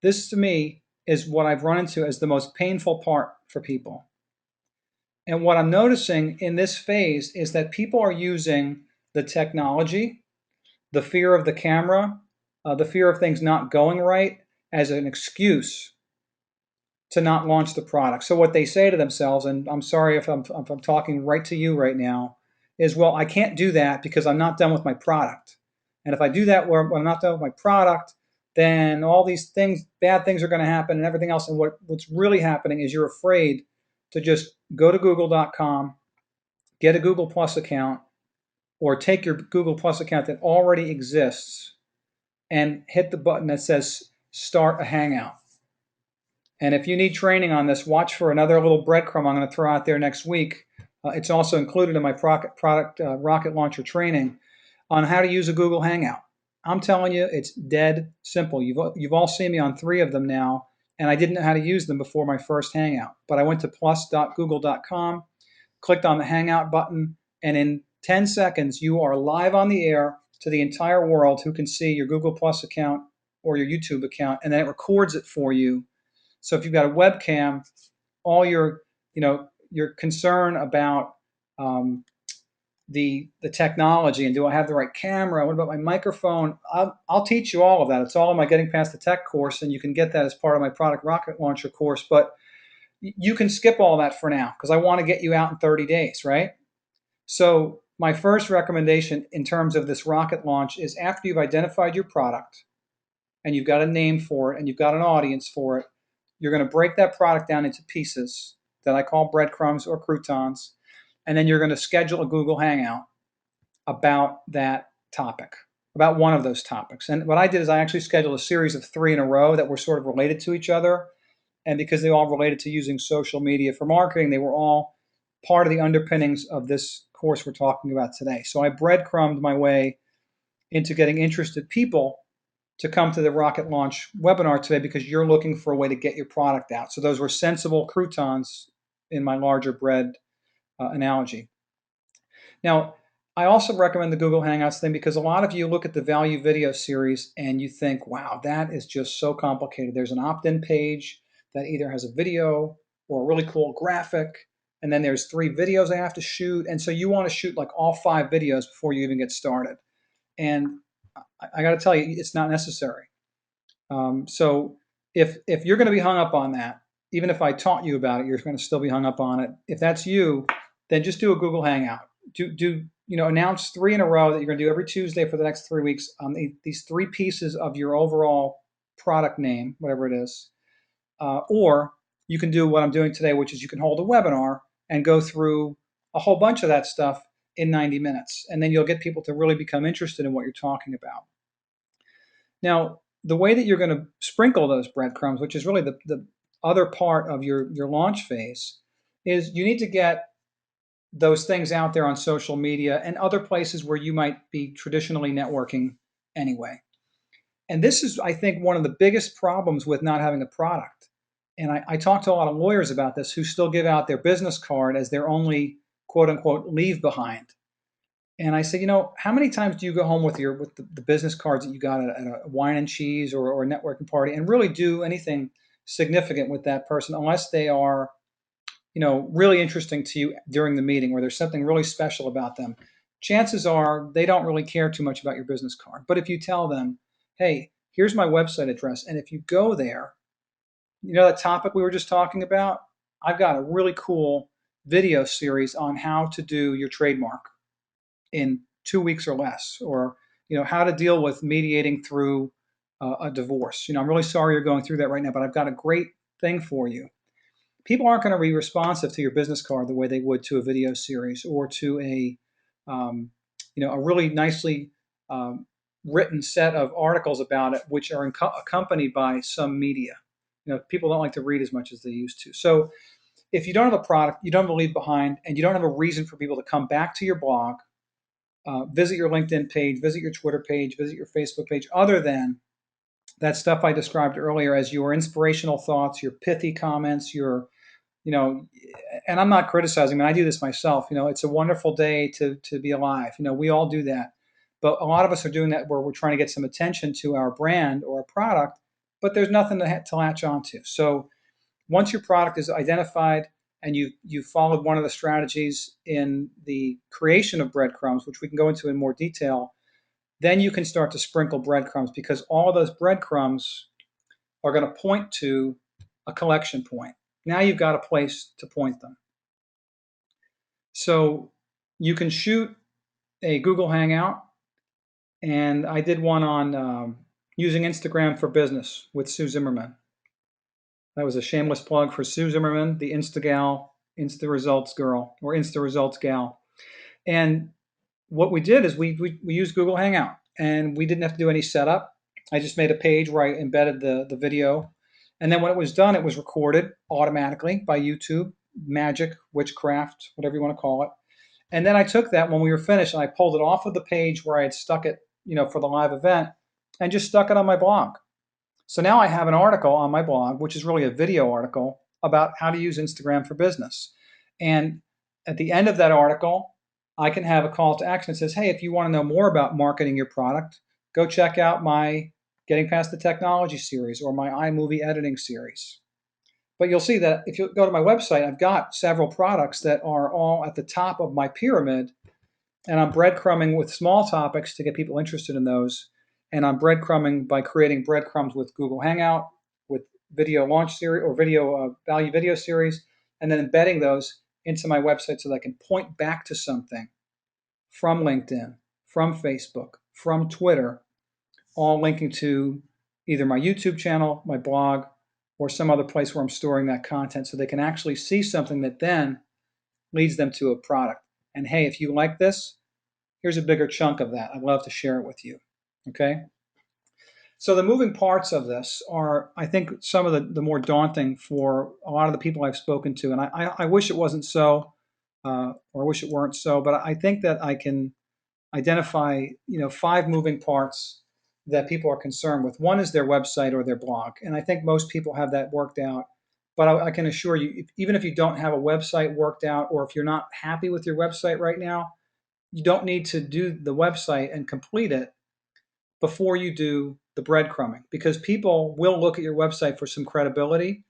Speaker 1: this to me is what I've run into as the most painful part for people. And what I'm noticing in this phase is that people are using the technology, the fear of the camera, the fear of things not going right as an excuse to not launch the product. So what they say to themselves, and I'm sorry if I'm talking right to you right now, is, well, I can't do that because I'm not done with my product. And if I do that when I'm not done with my product, then all these things, bad things are going to happen and everything else. And what's really happening is you're afraid to just go to google.com, get a Google Plus account, or take your Google Plus account that already exists and hit the button that says Start a Hangout. And if you need training on this, watch for another little breadcrumb I'm going to throw out there next week. It's also included in my rocket launcher training on how to use a Google Hangout. I'm telling you, it's dead simple. You've all seen me on 3 of them now, and I didn't know how to use them before my first Hangout. But I went to plus.google.com, clicked on the Hangout button, and in 10 seconds, you are live on the air to the entire world who can see your Google Plus account or your YouTube account, and then it records it for you. So if you've got a webcam, all your concern about the technology and do I have the right camera? What about my microphone? I'll teach you all of that. It's all in my Getting Past the Tech course, and you can get that as part of my Product Rocket Launcher course. But you can skip all that for now because I want to get you out in 30 days, right? So my first recommendation in terms of this rocket launch is, after you've identified your product and you've got a name for it and you've got an audience for it, you're going to break that product down into pieces that I call breadcrumbs or croutons, and then you're going to schedule a Google Hangout about that topic, about one of those topics. And what I did is I actually scheduled a series of 3 in a row that were sort of related to each other. And because they all related to using social media for marketing, they were all part of the underpinnings of this course we're talking about today. So I breadcrumbed my way into getting interested people to come to the rocket launch webinar today because you're looking for a way to get your product out. So those were sensible croutons in my larger bread analogy. Now, I also recommend the Google Hangouts thing because a lot of you look at the value video series and you think, wow, that is just so complicated. There's an opt-in page that either has a video or a really cool graphic, and then there's 3 videos I have to shoot. And so you want to shoot like all 5 videos before you even get started. And I got to tell you, it's not necessary. So if you're going to be hung up on that, even if I taught you about it, you're going to still be hung up on it. If that's you, then just do a Google Hangout. Announce 3 in a row that you're going to do every Tuesday for the next 3 weeks on these 3 pieces of your overall product name, whatever it is, or you can do what I'm doing today, which is you can hold a webinar and go through a whole bunch of that stuff in 90 minutes. And then you'll get people to really become interested in what you're talking about. Now, the way that you're going to sprinkle those breadcrumbs, which is really the other part of your launch phase, is you need to get those things out there on social media and other places where you might be traditionally networking anyway. And this is, I think, one of the biggest problems with not having a product. And I talk to a lot of lawyers about this who still give out their business card as their only quote unquote leave behind. And I say, how many times do you go home with the business cards that you got at a wine and cheese or a networking party and really do anything significant with that person unless they are, really interesting to you during the meeting or there's something really special about them? Chances are they don't really care too much about your business card. But if you tell them, hey, here's my website address, and if you go there, that topic we were just talking about, I've got a really cool video series on how to do your trademark in 2 weeks or less, or how to deal with mediating through a divorce. I'm really sorry you're going through that right now, but I've got a great thing for you. People aren't going to be responsive to your business card the way they would to a video series or to a really nicely written set of articles about it, which are accompanied by some media. People don't like to read as much as they used to. So if you don't have a product, you don't have a leave behind, and you don't have a reason for people to come back to your blog, visit your LinkedIn page, visit your Twitter page, visit your Facebook page, other than that stuff I described earlier as your inspirational thoughts, your pithy comments, and I'm not criticizing, I do this myself. It's a wonderful day to be alive. We all do that. But a lot of us are doing that where we're trying to get some attention to our brand or a product, but there's nothing to latch onto. So once your product is identified and you've followed one of the strategies in the creation of breadcrumbs, which we can go into in more detail, then you can start to sprinkle breadcrumbs, because all of those breadcrumbs are going to point to a collection point. Now you've got a place to point them. So you can shoot a Google Hangout, and I did one on using Instagram for business with Sue Zimmerman. That was a shameless plug for Sue Zimmerman, the Insta gal, Insta results girl, or Insta results gal. And what we did is we used Google Hangout, and we didn't have to do any setup. I just made a page where I embedded the video. And then when it was done, it was recorded automatically by YouTube, magic, witchcraft, whatever you want to call it. And then I took that when we were finished and I pulled it off of the page where I had stuck it, for the live event, and just stuck it on my blog. So now I have an article on my blog, which is really a video article about how to use Instagram for business. And at the end of that article, I can have a call to action that says, hey, if you want to know more about marketing your product, go check out my Getting Past the Technology series or my iMovie editing series. But you'll see that if you go to my website, I've got several products that are all at the top of my pyramid, and I'm breadcrumbing with small topics to get people interested in those. And I'm breadcrumbing by creating breadcrumbs with Google Hangout, with video launch series or video value video series, and then embedding those into my website so that I can point back to something from LinkedIn, from Facebook, from Twitter, all linking to either my YouTube channel, my blog, or some other place where I'm storing that content so they can actually see something that then leads them to a product. And hey, if you like this, here's a bigger chunk of that. I'd love to share it with you. Okay? So the moving parts of this are, I think, some of the more daunting for a lot of the people I've spoken to. And I wish it wasn't so, or I wish it weren't so, but I think that I can identify 5 moving parts that people are concerned with. One is their website or their blog, and I think most people have that worked out. But I can assure you, even if you don't have a website worked out, or if you're not happy with your website right now, you don't need to do the website and complete it before you do the breadcrumbing, because people will look at your website for some credibility.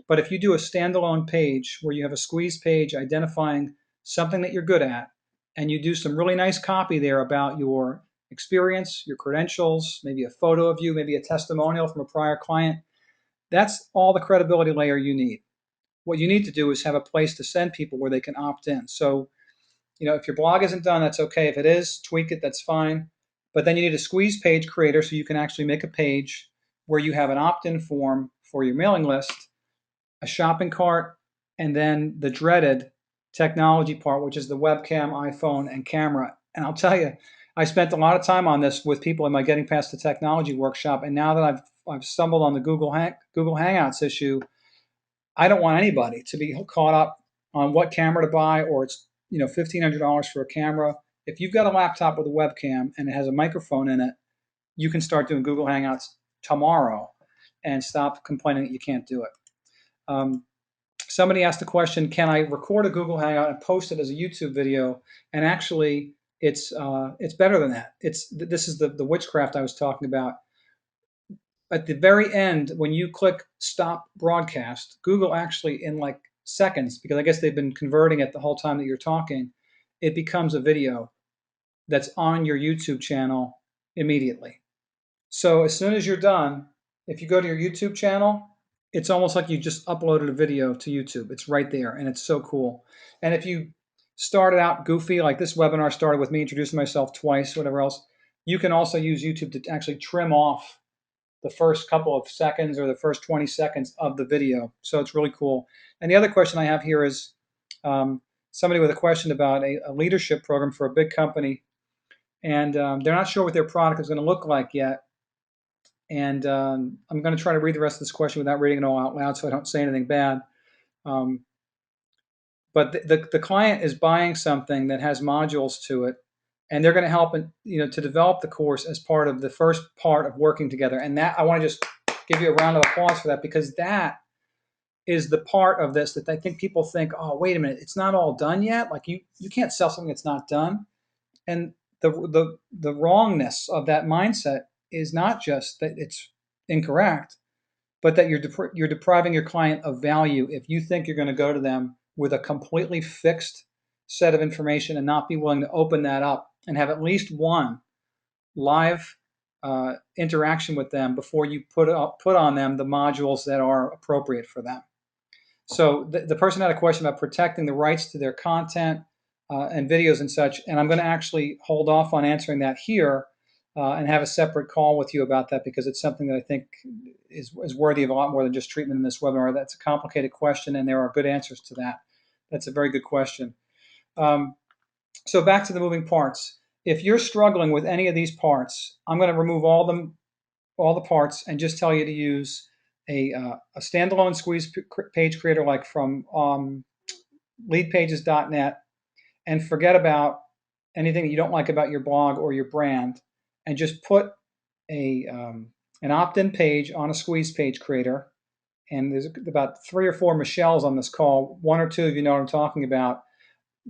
Speaker 1: But if you do a standalone page where you have a squeeze page identifying something that you're good at, and you do some really nice copy there about your experience, your credentials, maybe a photo of you, maybe a testimonial from a prior client, that's all the credibility layer you need. What you need to do is have a place to send people where they can opt in. So, if your blog isn't done, that's okay. If it is, tweak it, that's fine. But then you need a squeeze page creator so you can actually make a page where you have an opt-in form for your mailing list, a shopping cart, and then the dreaded technology part, which is the webcam, iPhone, and camera. And I'll tell you, I spent a lot of time on this with people in my Getting Past the Technology workshop, and now that I've stumbled on the Google Hangouts issue, I don't want anybody to be caught up on what camera to buy, or it's $1,500 for a camera. If you've got a laptop with a webcam and it has a microphone in it, you can start doing Google Hangouts tomorrow and stop complaining that you can't do it. Somebody asked the question, can I record a Google Hangout and post it as a YouTube video? And actually, it's better than that. This is the witchcraft I was talking about. At the very end, when you click stop broadcast, Google actually, in like seconds, because I guess they've been converting it the whole time that you're talking, it becomes a video that's on your YouTube channel immediately. So as soon as you're done, if you go to your YouTube channel, it's almost like you just uploaded a video to YouTube. It's right there, and it's so cool. And if you started out goofy, like this webinar started with me introducing myself twice, whatever else, you can also use YouTube to actually trim off the first couple of seconds or the first 20 seconds of the video. So it's really cool. And the other question I have here is somebody with a question about a leadership program for a big company, and they're not sure what their product is going to look like yet. And I'm going to try to read the rest of this question without reading it all out loud so I don't say anything bad. But the client is buying something that has modules to it, and they're going to help to develop the course as part of the first part of working together. And that I want to just give you a round of applause for that, because that is the part of this that I think people think, oh, wait a minute, it's not all done yet. Like you can't sell something that's not done. And the wrongness of that mindset is not just that it's incorrect, but that you're depriving your client of value if you think you're going to go to them with a completely fixed set of information and not be willing to open that up and have at least one live interaction with them before you put on them the modules that are appropriate for them. So the person had a question about protecting the rights to their content and videos and such, and I'm going to actually hold off on answering that here and have a separate call with you about that, because it's something that I think is worthy of a lot more than just treatment in this webinar. That's a complicated question, and there are good answers to that. That's a very good question. So back to the moving parts. If you're struggling with any of these parts, I'm going to remove all the parts and just tell you to use a standalone squeeze page creator like from leadpages.net, and forget about anything that you don't like about your blog or your brand, and just put an opt-in page on a squeeze page creator. And there's about 3 or 4 Michelles on this call. 1 or 2 of you know what I'm talking about,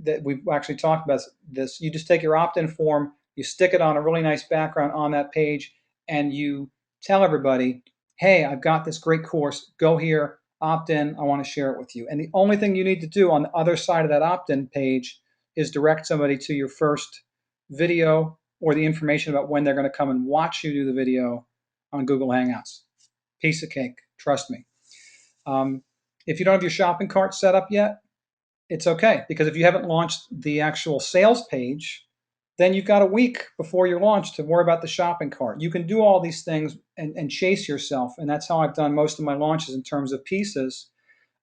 Speaker 1: that we've actually talked about this. You just take your opt-in form, you stick it on a really nice background on that page, and you tell everybody, hey, I've got this great course. Go here, opt in. I want to share it with you. And the only thing you need to do on the other side of that opt-in page is direct somebody to your first video or the information about when they're going to come and watch you do the video on Google Hangouts. Piece of cake, trust me. If you don't have your shopping cart set up yet, it's okay, because if you haven't launched the actual sales page, then you've got a week before your launch to worry about the shopping cart. You can do all these things and chase yourself, and that's how I've done most of my launches in terms of pieces.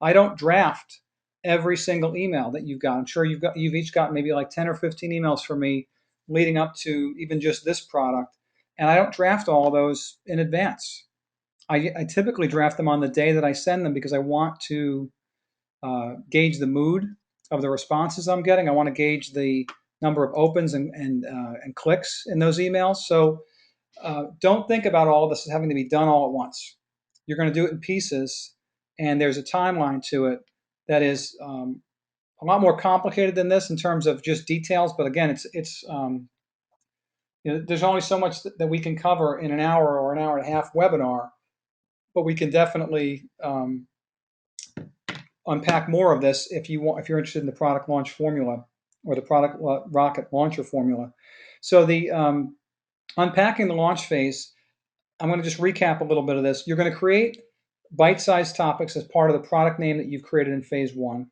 Speaker 1: I don't draft every single email that you've got. I'm sure you've each got maybe like 10 or 15 emails from me leading up to even just this product, and I don't draft all of those in advance. I typically draft them on the day that I send them, because I want to gauge the mood of the responses I'm getting. I want to gauge the number of opens and clicks in those emails. So don't think about all of this as having to be done all at once. You're going to do it in pieces, and there's a timeline to it that is a lot more complicated than this in terms of just details. But again, there's only so much that we can cover in an hour or an hour and a half webinar, but we can definitely unpack more of this if you're interested in the product launch formula or the product rocket launcher formula. So the unpacking the launch phase, I'm going to just recap a little bit of this. You're going to create bite-sized topics as part of the product name that you've created in phase 1.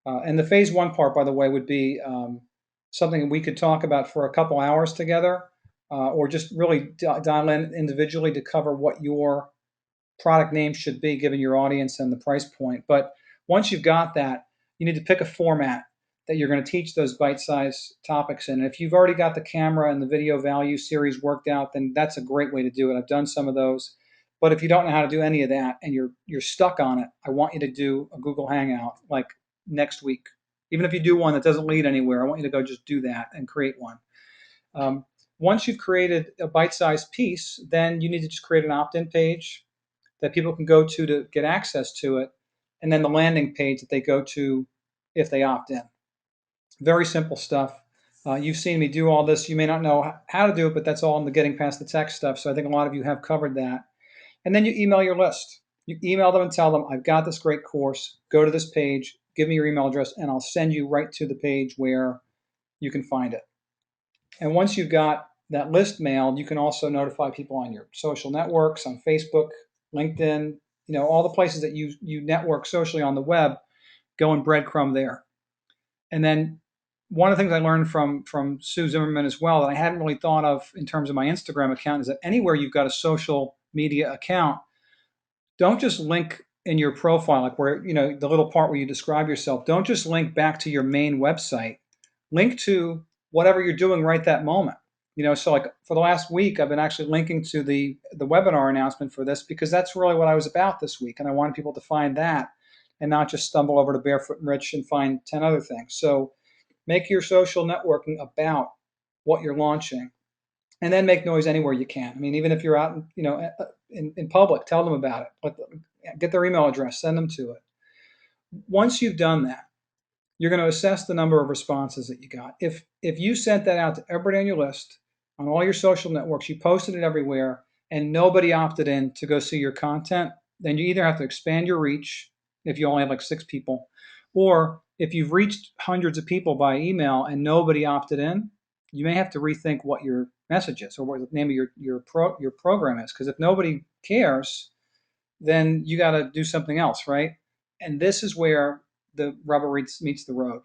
Speaker 1: And the phase 1 part, by the way, would be something we could talk about for a couple hours together. or just really dial in individually to cover what your product name should be given your audience and the price point. But once you've got that, you need to pick a format that you're going to teach those bite-sized topics in. And if you've already got the camera and the video value series worked out, then that's a great way to do it. I've done some of those. But if you don't know how to do any of that and you're stuck on it, I want you to do a Google Hangout like next week. Even if you do one that doesn't lead anywhere, I want you to go just do that and create one. Once you've created a bite-sized piece, then you need to just create an opt-in page that people can go to get access to it, and then the landing page that they go to if they opt in. Very simple stuff. You've seen me do all this. You may not know how to do it, but that's all in the getting past the tech stuff. So I think a lot of you have covered that. And then you email your list. You email them and tell them, I've got this great course. Go to this page, give me your email address, and I'll send you right to the page where you can find it. And once you've got that list mailed, you can also notify people on your social networks, on Facebook, LinkedIn, all the places that you network socially on the web. Go and breadcrumb there. And then one of the things I learned from Sue Zimmerman as well that I hadn't really thought of in terms of my Instagram account is that anywhere you've got a social media account, don't just link in your profile, like where, the little part where you describe yourself, don't just link back to your main website. Link to whatever you're doing right that moment. So like for the last week, I've been actually linking to the webinar announcement for this because that's really what I was about this week. And I wanted people to find that and not just stumble over to Barefoot and Rich and find 10 other things. So make your social networking about what you're launching, and then make noise anywhere you can. I mean, even if you're out, in public, tell them about it. Get their email address, send them to it. Once you've done that, you're going to assess the number of responses that you got. If you sent that out to everybody on your list, on all your social networks, you posted it everywhere, and nobody opted in to go see your content, then you either have to expand your reach if you only have like 6 people, or if you've reached hundreds of people by email and nobody opted in, you may have to rethink what your message is or what the name of your program is. Because if nobody cares, then you got to do something else, right? And this is where the rubber meets the road.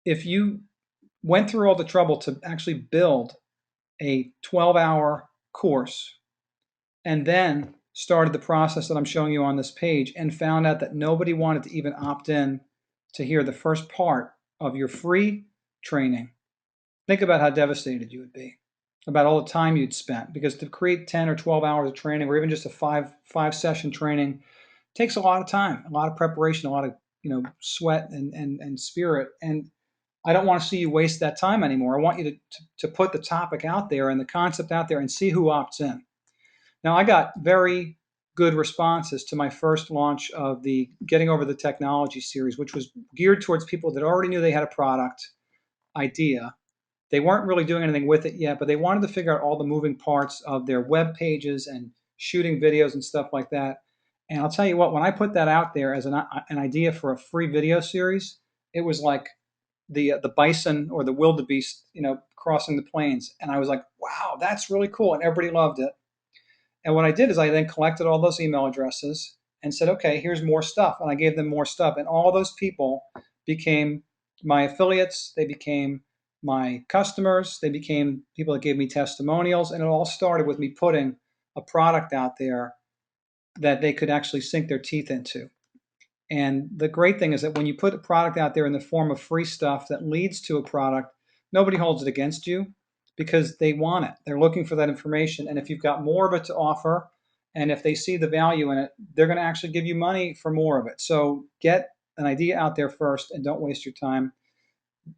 Speaker 1: If you went through all the trouble to actually build a 12-hour course and then started the process that I'm showing you on this page and found out that nobody wanted to even opt in to hear the first part of your free training, think about how devastated you would be, about all the time you'd spent. Because to create 10 or 12 hours of training, or even just a five session training, takes a lot of time, a lot of preparation, a lot of sweat and spirit. And I don't want to see you waste that time anymore. I want you to put the topic out there and the concept out there and see who opts in. Now, I got very good responses to my first launch of the Getting Over the Technology series, which was geared towards people that already knew they had a product idea. They weren't really doing anything with it yet, but they wanted to figure out all the moving parts of their web pages and shooting videos and stuff like that. And I'll tell you what, when I put that out there as an idea for a free video series, it was like the bison or the wildebeest, crossing the plains. And I was like, wow, that's really cool. And everybody loved it. And what I did is I then collected all those email addresses and said, okay, here's more stuff. And I gave them more stuff. And all those people became my affiliates. They became my customers. They became people that gave me testimonials. And it all started with me putting a product out there that they could actually sink their teeth into. And the great thing is that when you put a product out there in the form of free stuff that leads to a product, nobody holds it against you because they want it. They're looking for that information. And if you've got more of it to offer, and if they see the value in it, they're going to actually give you money for more of it. So get an idea out there first and don't waste your time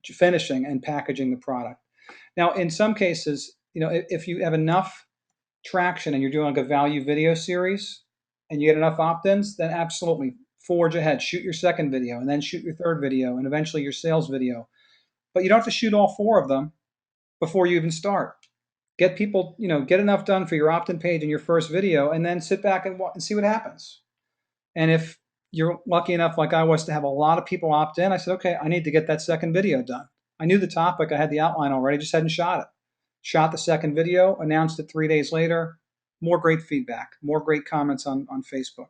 Speaker 1: finishing and packaging the product. Now, in some cases, if you have enough traction and you're doing like a value video series and you get enough opt-ins, then absolutely forge ahead. Shoot your second video and then shoot your third video and eventually your sales video. But you don't have to shoot all 4 of them before you even start. Get people, get enough done for your opt-in page and your first video, and then sit back and see what happens. And if you're lucky enough, like I was, to have a lot of people opt in, I said, okay, I need to get that second video done. I knew the topic. I had the outline already, just hadn't shot it. Shot the second video, announced it 3 days later. More great feedback, more great comments on Facebook.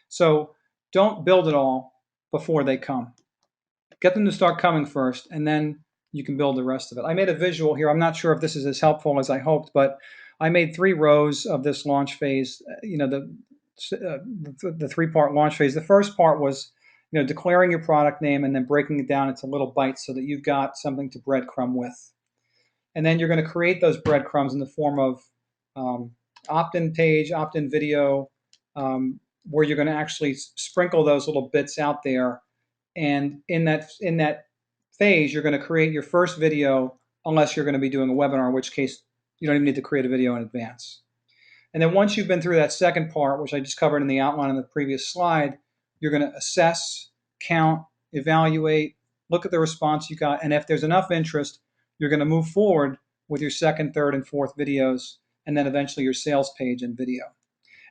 Speaker 1: So don't build it all before they come. Get them to start coming first, and then you can build the rest of it. I made a visual here. I'm not sure if this is as helpful as I hoped, but I made 3 rows of this launch phase. The 3-part launch phase. The first part was, declaring your product name and then breaking it down into little bites so that you've got something to breadcrumb with. And then you're going to create those breadcrumbs in the form of opt-in page, opt-in video, where you're going to actually sprinkle those little bits out there. And in that phase, you're going to create your first video, unless you're going to be doing a webinar, in which case you don't even need to create a video in advance. And then once you've been through that second part, which I just covered in the outline on the previous slide, you're going to assess, count, evaluate, look at the response you got, and if there's enough interest, you're going to move forward with your second, third, and fourth videos, and then eventually your sales page and video.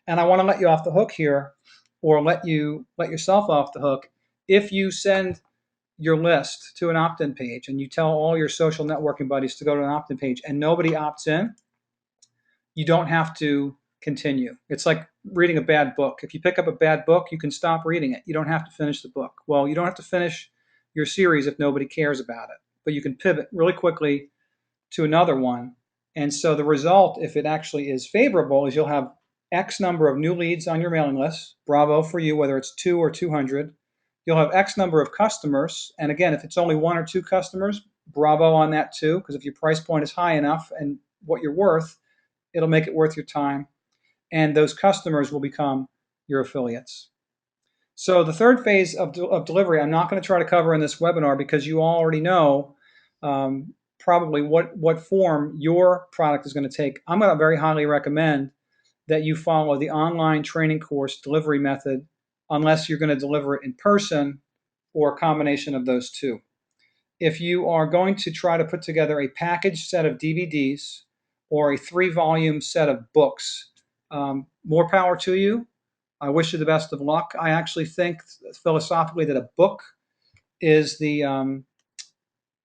Speaker 1: And I want to let you off the hook here, or let yourself off the hook. If you send your list to an opt-in page and you tell all your social networking buddies to go to an opt-in page and nobody opts in, you don't have to continue. It's like reading a bad book. If you pick up a bad book, you can stop reading it. You don't have to finish the book. Well, you don't have to finish your series if nobody cares about it, but you can pivot really quickly to another one. And so the result, if it actually is favorable, is you'll have X number of new leads on your mailing list. Bravo for you, whether it's 2 or 200. You'll have X number of customers. And again, if it's only 1 or 2 customers, bravo on that too, because if your price point is high enough and what you're worth, it'll make it worth your time. And those customers will become your affiliates. So the third phase of delivery, I'm not going to try to cover in this webinar because you already know probably what form your product is going to take. I'm going to very highly recommend that you follow the online training course delivery method, unless you're going to deliver it in person or a combination of those two. If you are going to try to put together a packaged set of DVDs or a 3-volume set of books, more power to you. I wish you the best of luck. I actually think philosophically that a book is the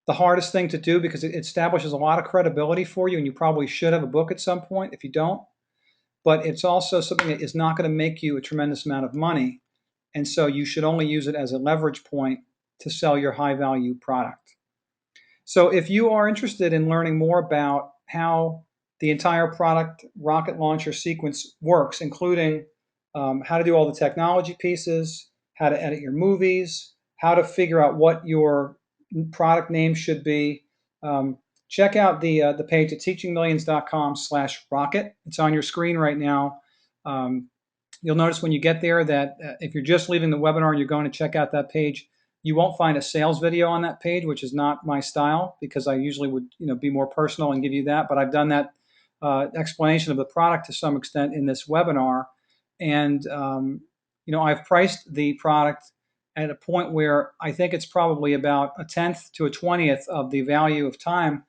Speaker 1: hardest thing to do, because it establishes a lot of credibility for you, and you probably should have a book at some point if you don't. But it's also something that is not going to make you a tremendous amount of money, and so you should only use it as a leverage point to sell your high-value product. So if you are interested in learning more about how the entire product rocket launcher sequence works, including how to do all the technology pieces, how to edit your movies, how to figure out what your product name should be, check out the page at teachingmillions.com/rocket. It's on your screen right now. You'll notice when you get there that if you're just leaving the webinar and you're going to check out that page, you won't find a sales video on that page, which is not my style, because I usually would be more personal and give you that. But I've done that explanation of the product to some extent in this webinar. And I've priced the product at a point where I think it's probably about 1/10 to 1/20 of the value of time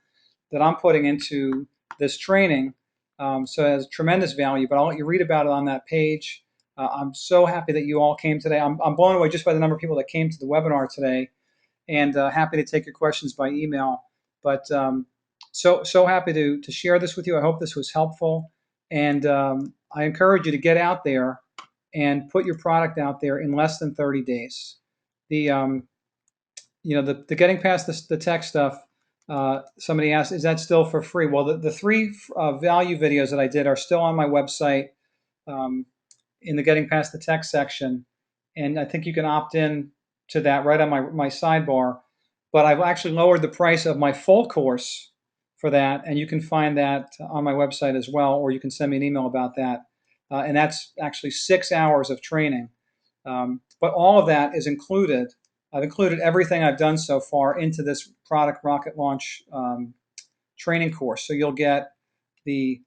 Speaker 1: that I'm putting into this training. So it has tremendous value, but I'll let you read about it on that page. I'm so happy that you all came today. I'm blown away just by the number of people that came to the webinar today, and happy to take your questions by email. But so happy to share this with you. I hope this was helpful, and I encourage you to get out there and put your product out there in less than 30 days. The getting past the tech stuff. Somebody asked, is that still for free? Well, the 3 value videos that I did are still on my website in the Getting Past the Tech section, and I think you can opt in to that right on my sidebar. But I've actually lowered the price of my full course for that, and you can find that on my website as well, or you can send me an email about that. And that's actually 6 hours of training. But all of that is included. I've included everything I've done so far into this product rocket launch training course. So you'll get the